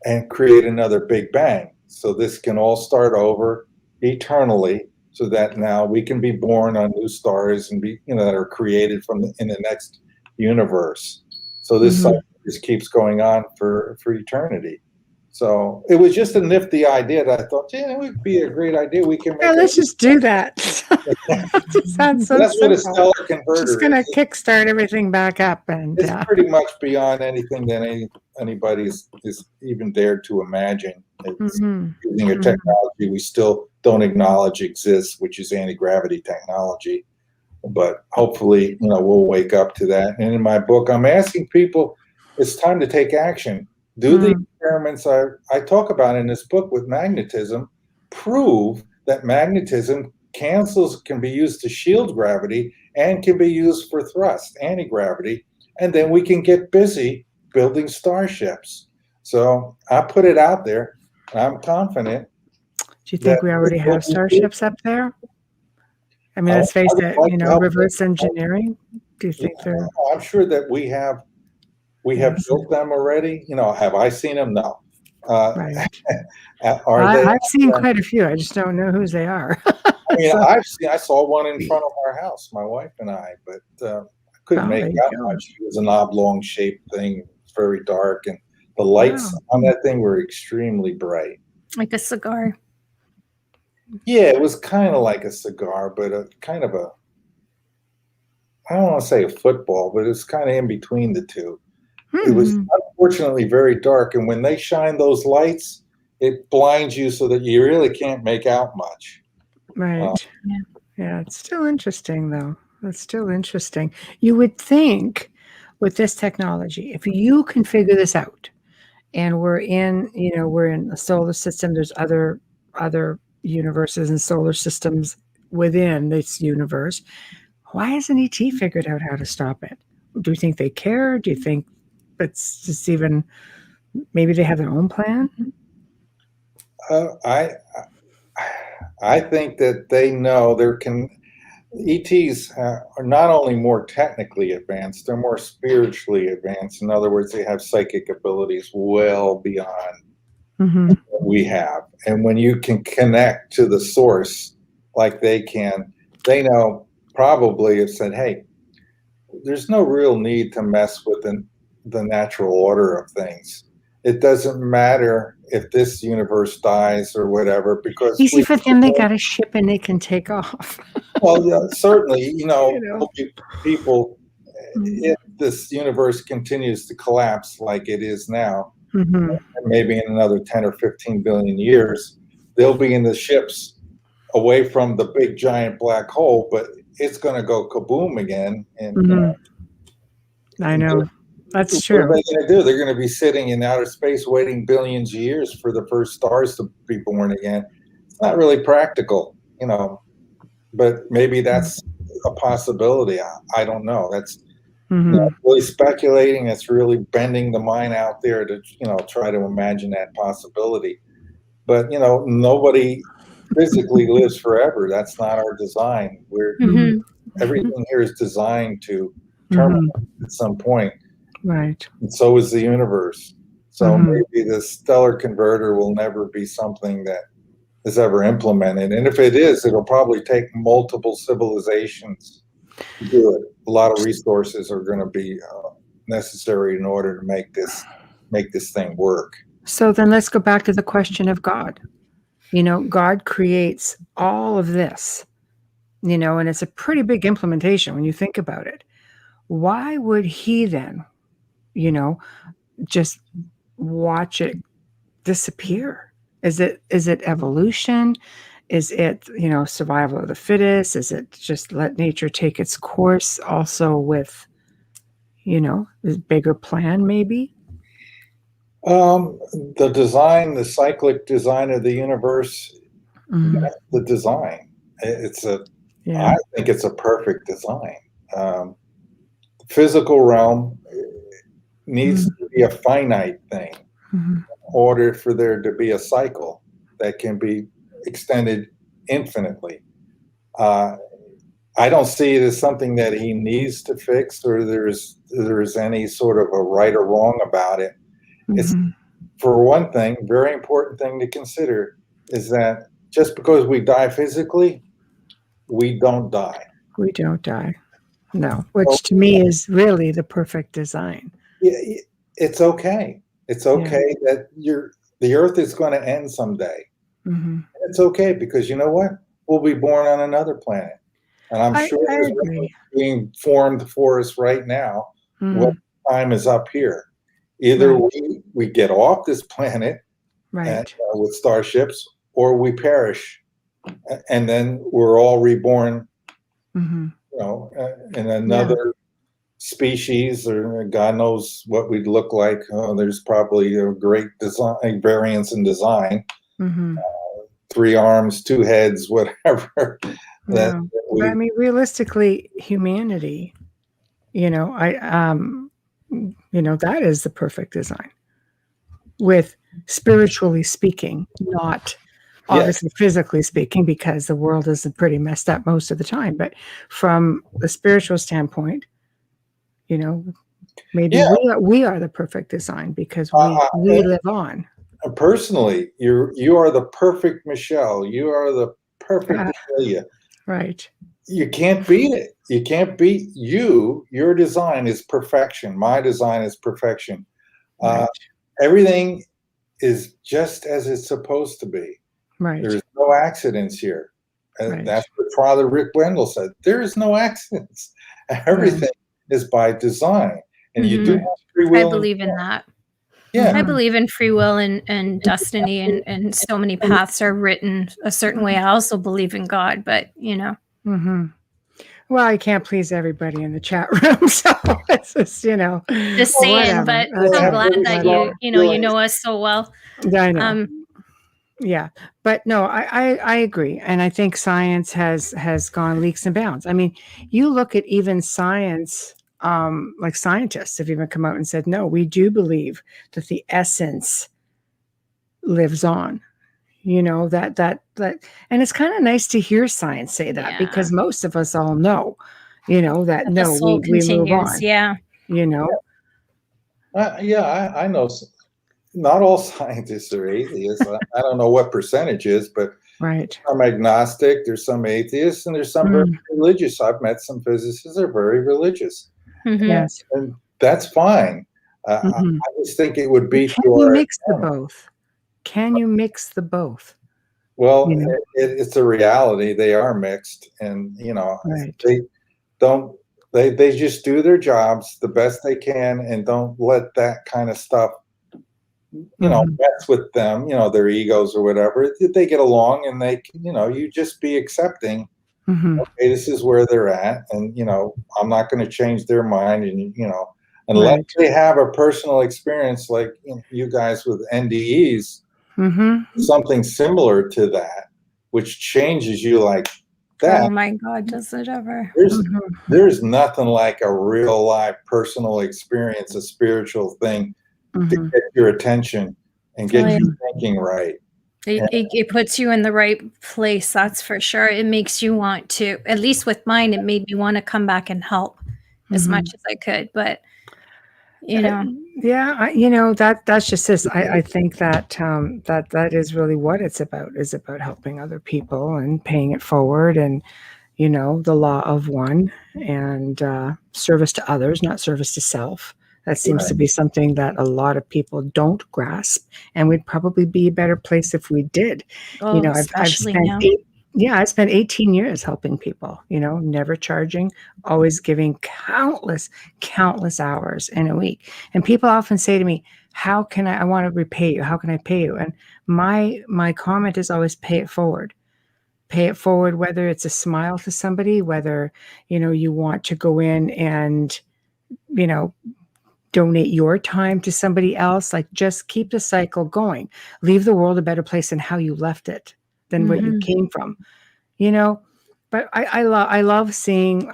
and create another Big Bang. So this can all start over eternally, so that now we can be born on new stars and be, that are created in the next universe. So this cycle just keeps going on for eternity. So it was just a nifty idea that I thought, it would be a great idea. We can make let's just do that. Sounds so That's simple. what a stellar converter just going to kickstart everything back up, and it's pretty much beyond anything that anybody is even dared to imagine. It's using a technology we still don't acknowledge exists, which is anti-gravity technology. But hopefully, we'll wake up to that. And in my book, I'm asking people, it's time to take action. Do the experiments I talk about in this book with magnetism prove that magnetism can be used to shield gravity and can be used for thrust, anti-gravity, and then we can get busy building starships. So I put it out there. I'm confident. Do you think we already have starships up there? I mean, let's face it, reverse engineering. Do you think they're? I'm sure that we have built them already. Have I seen them? No. Right. I've seen quite a few. I just don't know whose they are. I saw one in front of our house, my wife and I, but I couldn't make out much. It was an oblong shaped thing. It's very dark, and the lights on that thing were extremely bright. Like a cigar. Yeah, it was kind of like a cigar, but I don't want to say a football, but it's kind of in between the two. It was unfortunately very dark, and when they shine those lights, it blinds you so that you really can't make out much. Right. Yeah, it's still interesting, though. It's still interesting. You would think with this technology, if you can figure this out, and we're in the solar system, there's other universes and solar systems within this universe. Why hasn't ET figured out how to stop it? Do you think they care? Do you think it's just maybe they have their own plan? I think that they know ETs are not only more technically advanced, they're more spiritually advanced. In other words, they have psychic abilities well beyond what we have. And when you can connect to the source like they can, they know probably have said, hey, there's no real need to mess with the natural order of things. It doesn't matter if this universe dies or whatever, because easy for them. They got a ship and they can take off. Well, yeah, certainly, people, if this universe continues to collapse like it is now, maybe in another 10 or 15 billion years, they'll be in the ships away from the big giant black hole, but it's going to go kaboom again. And I know. That's true. What are they going to do? They're going to be sitting in outer space waiting billions of years for the first stars to be born again. It's not really practical, but maybe that's a possibility. I don't know. That's really speculating. It's really bending the mind out there to, try to imagine that possibility. But, nobody physically lives forever. That's not our design. Everything here is designed to terminate at some point. Right. And so is the universe. So maybe the stellar converter will never be something that is ever implemented. And if it is, it'll probably take multiple civilizations to do it. A lot of resources are going to be necessary in order to make this thing work. So then let's go back to the question of God. God creates all of this, and it's a pretty big implementation when you think about it. Why would he then, just watch it disappear? Is it evolution? Is it, survival of the fittest? Is it just let nature take its course also with, this bigger plan maybe? The cyclic design of the universe, that's the design. I think it's a perfect design. The physical realm needs to be a finite thing in order for there to be a cycle that can be extended infinitely. I don't see it as something that he needs to fix, or there's any sort of a right or wrong about it. It's, for one thing, very important thing to consider is that just because we die physically, we don't die. We don't die. No, which to me is really the perfect design. It's okay. It's okay that the earth is going to end someday. It's okay, because you know what? We'll be born on another planet. And I'm sure there's one being formed for us right now when time is up here. Either we get off this planet with starships, or we perish, and then we're all reborn, in another species, or God knows what we'd look like. There's probably a great design variance in design. 3 arms, 2 heads, whatever. But I mean, realistically, humanity, that is the perfect design. With spiritually speaking, not obviously physically speaking, because the world is pretty messed up most of the time. But from the spiritual standpoint, maybe we are the perfect design, because we live on. Personally, you are the perfect Michelle. You are the perfect Amelia. Right. You can't beat it. You can't beat you. Your design is perfection. My design is perfection. Everything is just as it's supposed to be. Right. There's no accidents here. And that's what Father Rick Wendell said. There is no accidents. Everything is by design. And you do have free will. I believe in that. Yeah. I believe in free will and destiny, and so many paths are written a certain way. I also believe in God, but Well, I can't please everybody in the chat room, so it's just, just saying. But I'm so glad that you know us so well. I know. But no, I agree, and I think science has gone leaps and bounds. I mean, you look at even science. Like scientists have even come out and said, no, we do believe that the essence lives on, that, and it's kind of nice to hear science say that, because most of us all know, that no, we move on. I know not all scientists are atheists. I don't know what percentage is, but I'm agnostic. There's some atheists, and there's some very religious. I've met some physicists that are very religious. Yes, and that's fine. I just think it would be. Can you mix the both? Can you mix the both? Well, it's a reality. They are mixed, and they don't. They just do their jobs the best they can, and don't let that kind of stuff, mess with them. Their egos or whatever. They get along, and they, you just be accepting. Okay, this is where they're at, and I'm not going to change their mind, and unless they have a personal experience like you guys with NDEs, something similar to that, which changes you like that. Oh my God, does it ever? There's nothing like a real live personal experience, a spiritual thing to get your attention and get you thinking right. It puts you in the right place, that's for sure. It makes you want to, at least with mine, it made me want to come back and help as much as I could. But that's just this. I think that that is really what it's about. Is about helping other people and paying it forward, and the law of one, and service to others, not service to self, That seems to be something that a lot of people don't grasp, and we'd probably be a better place if we did. You Oh, know, I've especially spent now. I spent 18 years helping people, you know, never charging, always giving countless hours in a week. And people often say to me, how can I want to repay you? How can I pay you? And my comment is always pay it forward. Pay it forward, whether it's a smile to somebody, whether, you know, you want to go in and, you know, donate your time to somebody else. Like, just keep the cycle going. Leave the world a better place than how you left it, than what you came from, you know. But I love seeing,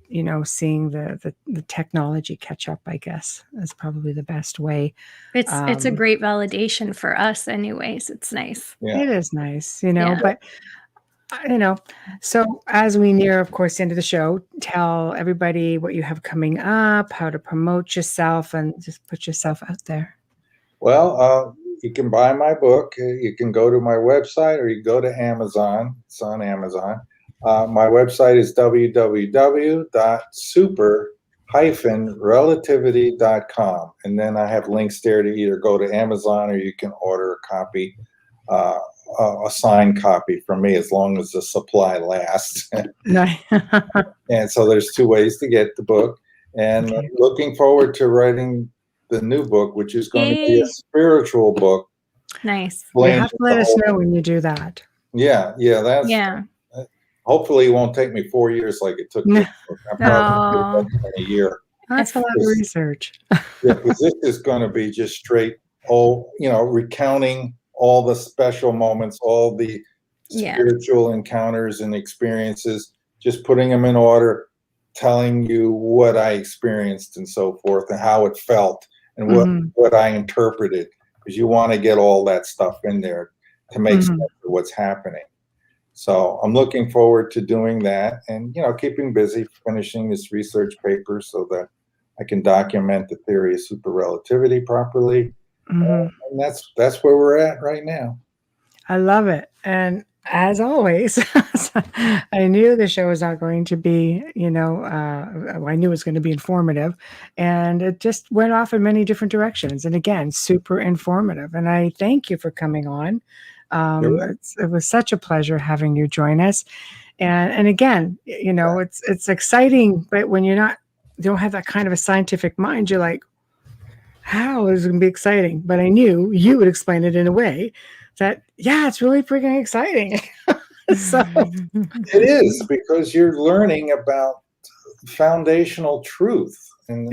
you know, seeing the technology catch up, I guess. That's probably the best way. It's a great validation for us anyways. It's nice. It is nice, you know. Yeah. But you know, so as we near, of course, the end of the show, tell everybody what you have coming up, how to promote yourself, and just put yourself out there. Well, you can buy my book. You can go to my website, or you go to Amazon. It's on Amazon. My website is www.super-relativity.com. And then I have links there to either go to Amazon, or you can order a copy, a signed copy from me, as long as the supply lasts. And so there's two ways to get the book. And looking forward to writing the new book, which is going to be a spiritual book. Nice. You have to let us know when you do that. Yeah. Hopefully it won't take me 4 years like it took me. I'm probably a year. That's a lot of research. Yeah, because this is going to be just straight, recounting all the special moments, all the spiritual encounters and experiences, just putting them in order, telling you what I experienced and so forth, and how it felt, and what I interpreted, because you want to get all that stuff in there to make sense of what's happening. So I'm looking forward to doing that, and, you know, keeping busy, finishing this research paper so that I can document the theory of super relativity properly. And that's where we're at right now. I love it. And as always, I knew the show was not going to be, you know, I knew it was going to be informative, and it just went off in many different directions. And again, super informative. And I thank you for coming on. It was such a pleasure having you join us. And again, you know, it's exciting, but when you don't have that kind of a scientific mind, you're like, how is it going to be exciting? But I knew you would explain it in a way that, it's really freaking exciting. So it is, because you're learning about foundational truth, and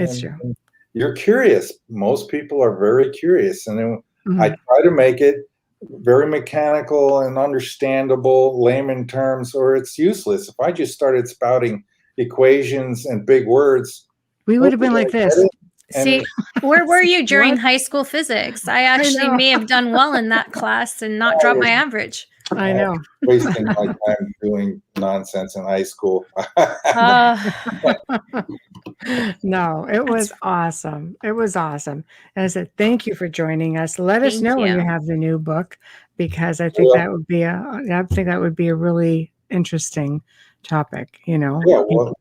you're curious. Most people are very curious, and then I try to make it very mechanical and understandable, layman terms, or it's useless. If I just started spouting equations and big words, we would have been like this. See, where were you during high school physics? I actually may have done well in that class and not dropped my average. I know. Wasting my time doing nonsense in high school. No, it was awesome. It was awesome. And I said, thank you for joining us. Let us know when you have the new book, because I think that would be a really interesting topic, you know. Yeah, well,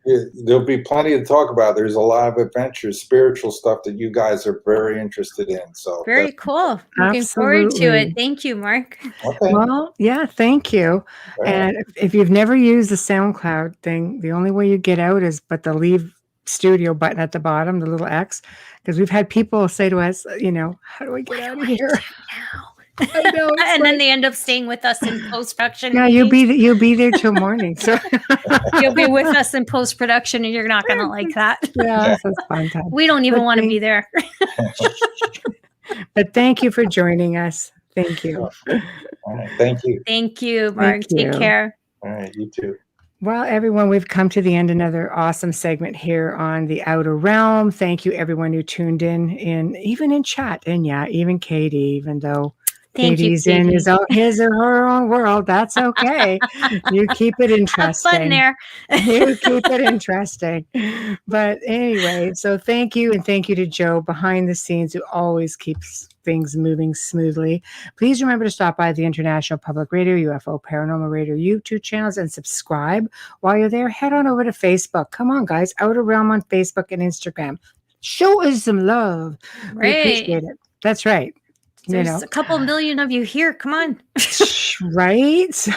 there'll be plenty to talk about. There's a lot of adventures, spiritual stuff that you guys are very interested in. So very cool. Looking forward to it. Thank you, Mark. Okay. Well, thank you. Right. And if you've never used the SoundCloud thing, the only way you get out is the leave studio button at the bottom, the little X, because we've had people say to us, you know, how do I get out of here now? I know, and then they end up staying with us in post-production. Yeah, you'll be there till morning. So you'll be with us in post-production, and you're not going to like that. Yeah, that's fun time. We don't even want to be there. But thank you for joining us. Thank you. All right, thank you. Thank you, Mark. Take care. All right, you too. Well, everyone, we've come to the end. Another awesome segment here on The Outer Realm. Thank you, everyone who tuned in, even in chat. And even Katie, even though Katie's in his or her own world. That's okay. You keep it interesting. Have fun there. You keep it interesting. But anyway, so thank you. And thank you to Joe behind the scenes, who always keeps things moving smoothly. Please remember to stop by the International Public Radio, UFO Paranormal Radio YouTube channels and subscribe. While you're there, head on over to Facebook. Come on, guys. Outer Realm on Facebook and Instagram. Show us some love. We Right. appreciate it. That's right. There's a couple million of you here. Come on. Right? So,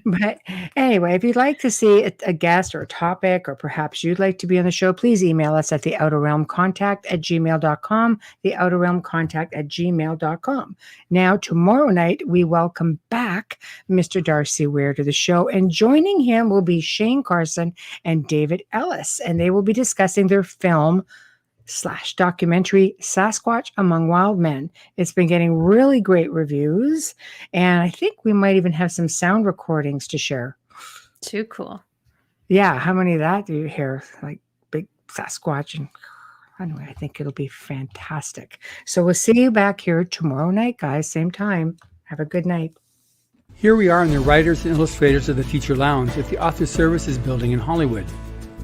but anyway, if you'd like to see a guest or a topic, or perhaps you'd like to be on the show, please email us at theouterrealmcontact@gmail.com, theouterrealmcontact@gmail.com. Now, tomorrow night, we welcome back Mr. Darcy Ware to the show, and joining him will be Shane Carson and David Ellis, and they will be discussing their film / documentary Sasquatch Among Wild Men. It's been getting really great reviews, and I think we might even have some sound recordings to share. Too cool. Yeah, how many of that do you hear? Like big Sasquatch, and anyway, I think it'll be fantastic. So we'll see you back here tomorrow night, guys, same time. Have a good night. Here we are in the Writers and Illustrators of the Future Lounge at the Author Services Building in Hollywood.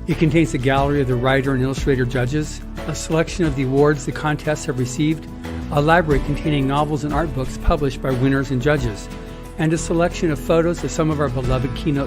It contains a gallery of the writer and illustrator judges, a selection of the awards the contests have received, a library containing novels and art books published by winners and judges, and a selection of photos of some of our beloved keynote